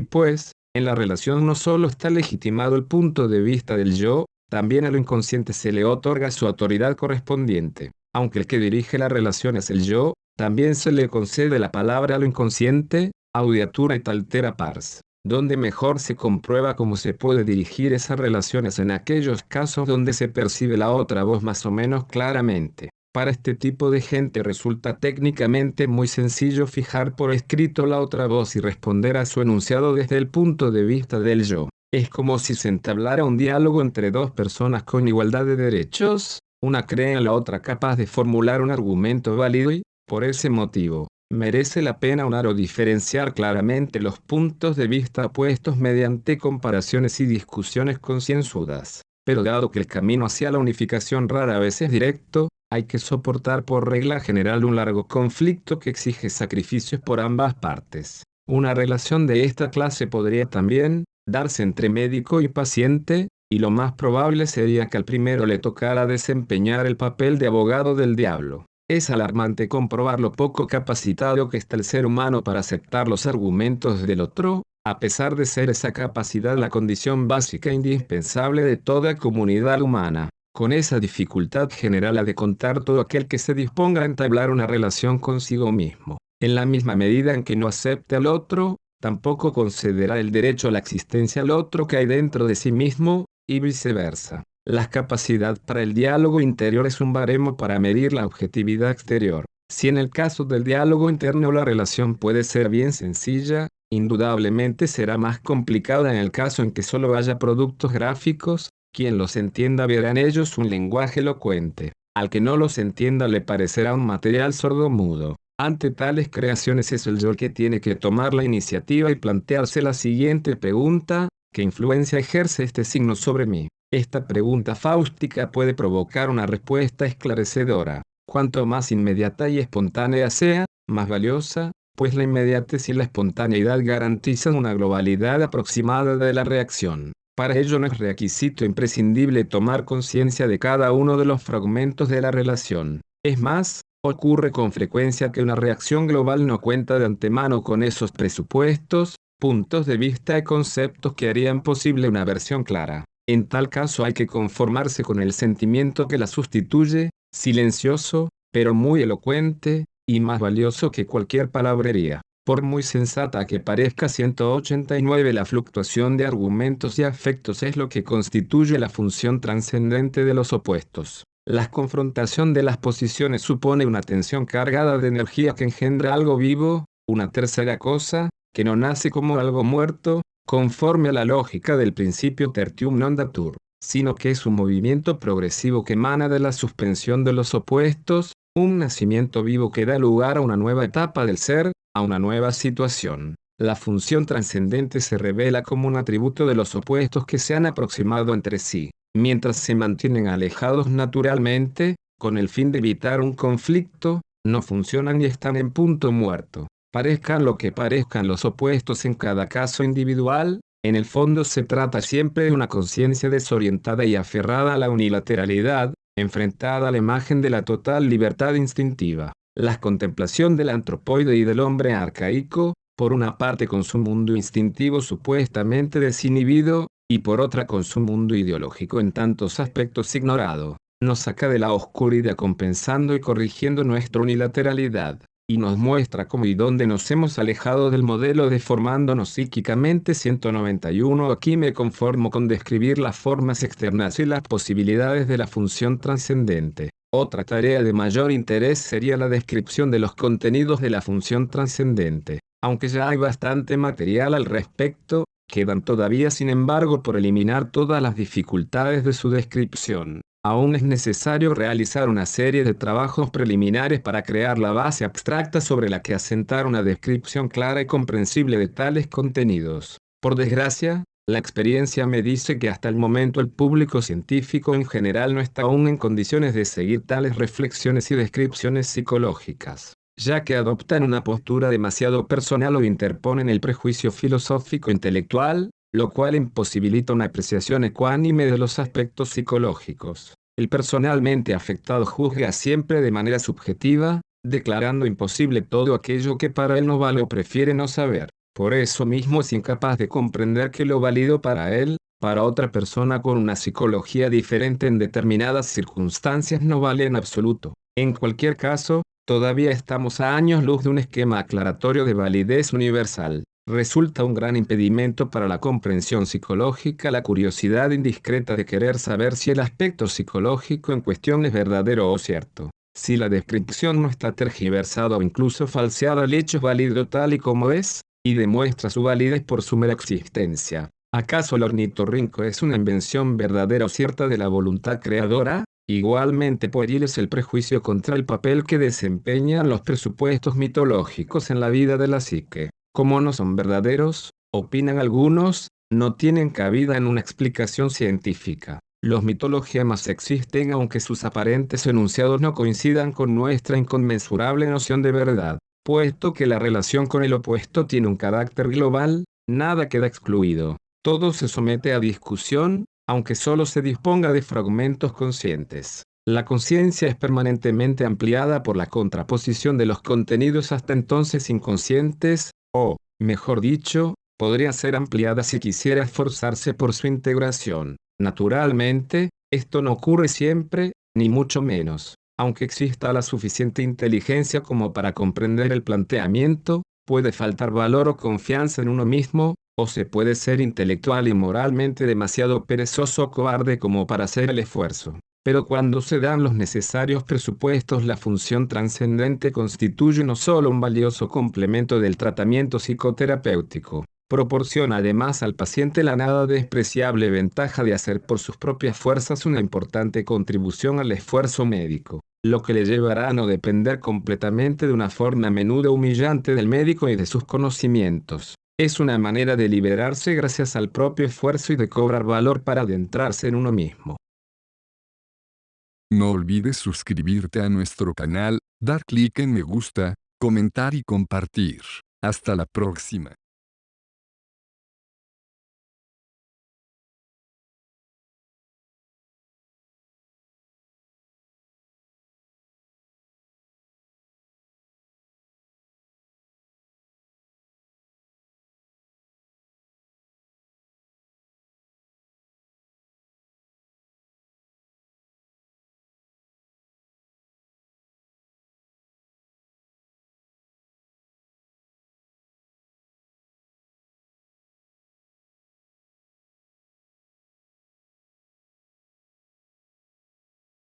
pues, en la relación no solo está legitimado el punto de vista del yo, también a lo inconsciente se le otorga su autoridad correspondiente. Aunque el que dirige la relación es el yo, también se le concede la palabra a lo inconsciente, audiatura et altera pars, donde mejor se comprueba cómo se puede dirigir esas relaciones en aquellos casos donde se percibe la otra voz más o menos claramente. Para este tipo de gente resulta técnicamente muy sencillo fijar por escrito la otra voz y responder a su enunciado desde el punto de vista del yo. Es como si se entablara un diálogo entre dos personas con igualdad de derechos, una cree en la otra capaz de formular un argumento válido y, por ese motivo, merece la pena unar o diferenciar claramente los puntos de vista opuestos mediante comparaciones y discusiones concienzudas. Pero dado que el camino hacia la unificación rara vez es directo, hay que soportar por regla general un largo conflicto que exige sacrificios por ambas partes. Una relación de esta clase podría también darse entre médico y paciente, y lo más probable sería que al primero le tocara desempeñar el papel de abogado del diablo. Es alarmante comprobar lo poco capacitado que está el ser humano para aceptar los argumentos del otro, a pesar de ser esa capacidad la condición básica e indispensable de toda comunidad humana. Con esa dificultad general ha de contar todo aquel que se disponga a entablar una relación consigo mismo. En la misma medida en que no acepte al otro, tampoco concederá el derecho a la existencia al otro que hay dentro de sí mismo, y viceversa. La capacidad para el diálogo interior es un baremo para medir la objetividad exterior. Si en el caso del diálogo interno la relación puede ser bien sencilla, indudablemente será más complicada en el caso en que solo haya productos gráficos. Quien los entienda verá en ellos un lenguaje elocuente. Al que no los entienda le parecerá un material sordomudo. Ante tales creaciones es el yo el que tiene que tomar la iniciativa y plantearse la siguiente pregunta: ¿qué influencia ejerce este signo sobre mí? Esta pregunta fáustica puede provocar una respuesta esclarecedora. Cuanto más inmediata y espontánea sea, más valiosa, pues la inmediatez y la espontaneidad garantizan una globalidad aproximada de la reacción. Para ello no es requisito imprescindible tomar conciencia de cada uno de los fragmentos de la relación. Es más, ocurre con frecuencia que una reacción global no cuenta de antemano con esos presupuestos, puntos de vista y conceptos que harían posible una versión clara. En tal caso hay que conformarse con el sentimiento que la sustituye, silencioso, pero muy elocuente, y más valioso que cualquier palabrería. Por muy sensata que parezca 189, la fluctuación de argumentos y afectos es lo que constituye la función trascendente de los opuestos. La confrontación de las posiciones supone una tensión cargada de energía que engendra algo vivo, una tercera cosa, que no nace como algo muerto, conforme a la lógica del principio tertium non datur, sino que es un movimiento progresivo que emana de la suspensión de los opuestos, un nacimiento vivo que da lugar a una nueva etapa del ser, a una nueva situación. La función trascendente se revela como un atributo de los opuestos que se han aproximado entre sí, mientras se mantienen alejados naturalmente, con el fin de evitar un conflicto, no funcionan y están en punto muerto. Parezcan lo que parezcan los opuestos en cada caso individual, en el fondo se trata siempre de una conciencia desorientada y aferrada a la unilateralidad, enfrentada a la imagen de la total libertad instintiva. La contemplación del antropoide y del hombre arcaico, por una parte con su mundo instintivo supuestamente desinhibido, y por otra con su mundo ideológico en tantos aspectos ignorado, nos saca de la oscuridad compensando y corrigiendo nuestra unilateralidad, y nos muestra cómo y dónde nos hemos alejado del modelo deformándonos psíquicamente. 191. Aquí me conformo con describir las formas externas y las posibilidades de la función trascendente. Otra tarea de mayor interés sería la descripción de los contenidos de la función trascendente. Aunque ya hay bastante material al respecto, quedan todavía sin embargo por eliminar todas las dificultades de su descripción. Aún es necesario realizar una serie de trabajos preliminares para crear la base abstracta sobre la que asentar una descripción clara y comprensible de tales contenidos. Por desgracia, La experiencia me dice que hasta el momento el público científico en general no está aún en condiciones de seguir tales reflexiones y descripciones psicológicas, ya que adoptan una postura demasiado personal o interponen el prejuicio filosófico-intelectual, lo cual imposibilita una apreciación ecuánime de los aspectos psicológicos. El personalmente afectado juzga siempre de manera subjetiva, declarando imposible todo aquello que para él no vale o prefiere no saber. Por eso mismo es incapaz de comprender que lo válido para él, para otra persona con una psicología diferente en determinadas circunstancias no vale en absoluto. En cualquier caso, todavía estamos a años luz de un esquema aclaratorio de validez universal. Resulta un gran impedimento para la comprensión psicológica la curiosidad indiscreta de querer saber si el aspecto psicológico en cuestión es verdadero o cierto. Si la descripción no está tergiversada o incluso falseada, el hecho es válido tal y como es, y demuestra su validez por su mera existencia. ¿Acaso el ornitorrinco es una invención verdadera o cierta de la voluntad creadora? Igualmente pueril es el prejuicio contra el papel que desempeñan los presupuestos mitológicos en la vida de la psique. Como no son verdaderos, opinan algunos, no tienen cabida en una explicación científica. Los mitologemas existen aunque sus aparentes enunciados no coincidan con nuestra inconmensurable noción de verdad. Puesto que la relación con el opuesto tiene un carácter global, nada queda excluido. Todo se somete a discusión, aunque solo se disponga de fragmentos conscientes. La conciencia es permanentemente ampliada por la contraposición de los contenidos hasta entonces inconscientes, o, mejor dicho, podría ser ampliada si quisiera esforzarse por su integración. Naturalmente, esto no ocurre siempre, ni mucho menos. Aunque exista la suficiente inteligencia como para comprender el planteamiento, puede faltar valor o confianza en uno mismo, o se puede ser intelectual y moralmente demasiado perezoso o cobarde como para hacer el esfuerzo. Pero cuando se dan los necesarios presupuestos, la función trascendente constituye no solo un valioso complemento del tratamiento psicoterapéutico, proporciona además al paciente la nada despreciable ventaja de hacer por sus propias fuerzas una importante contribución al esfuerzo médico, lo que le llevará a no depender completamente de una forma a menudo humillante del médico y de sus conocimientos. Es una manera de liberarse gracias al propio esfuerzo y de cobrar valor para adentrarse en uno mismo. No olvides suscribirte a nuestro canal, dar clic en me gusta, comentar y compartir. Hasta la próxima.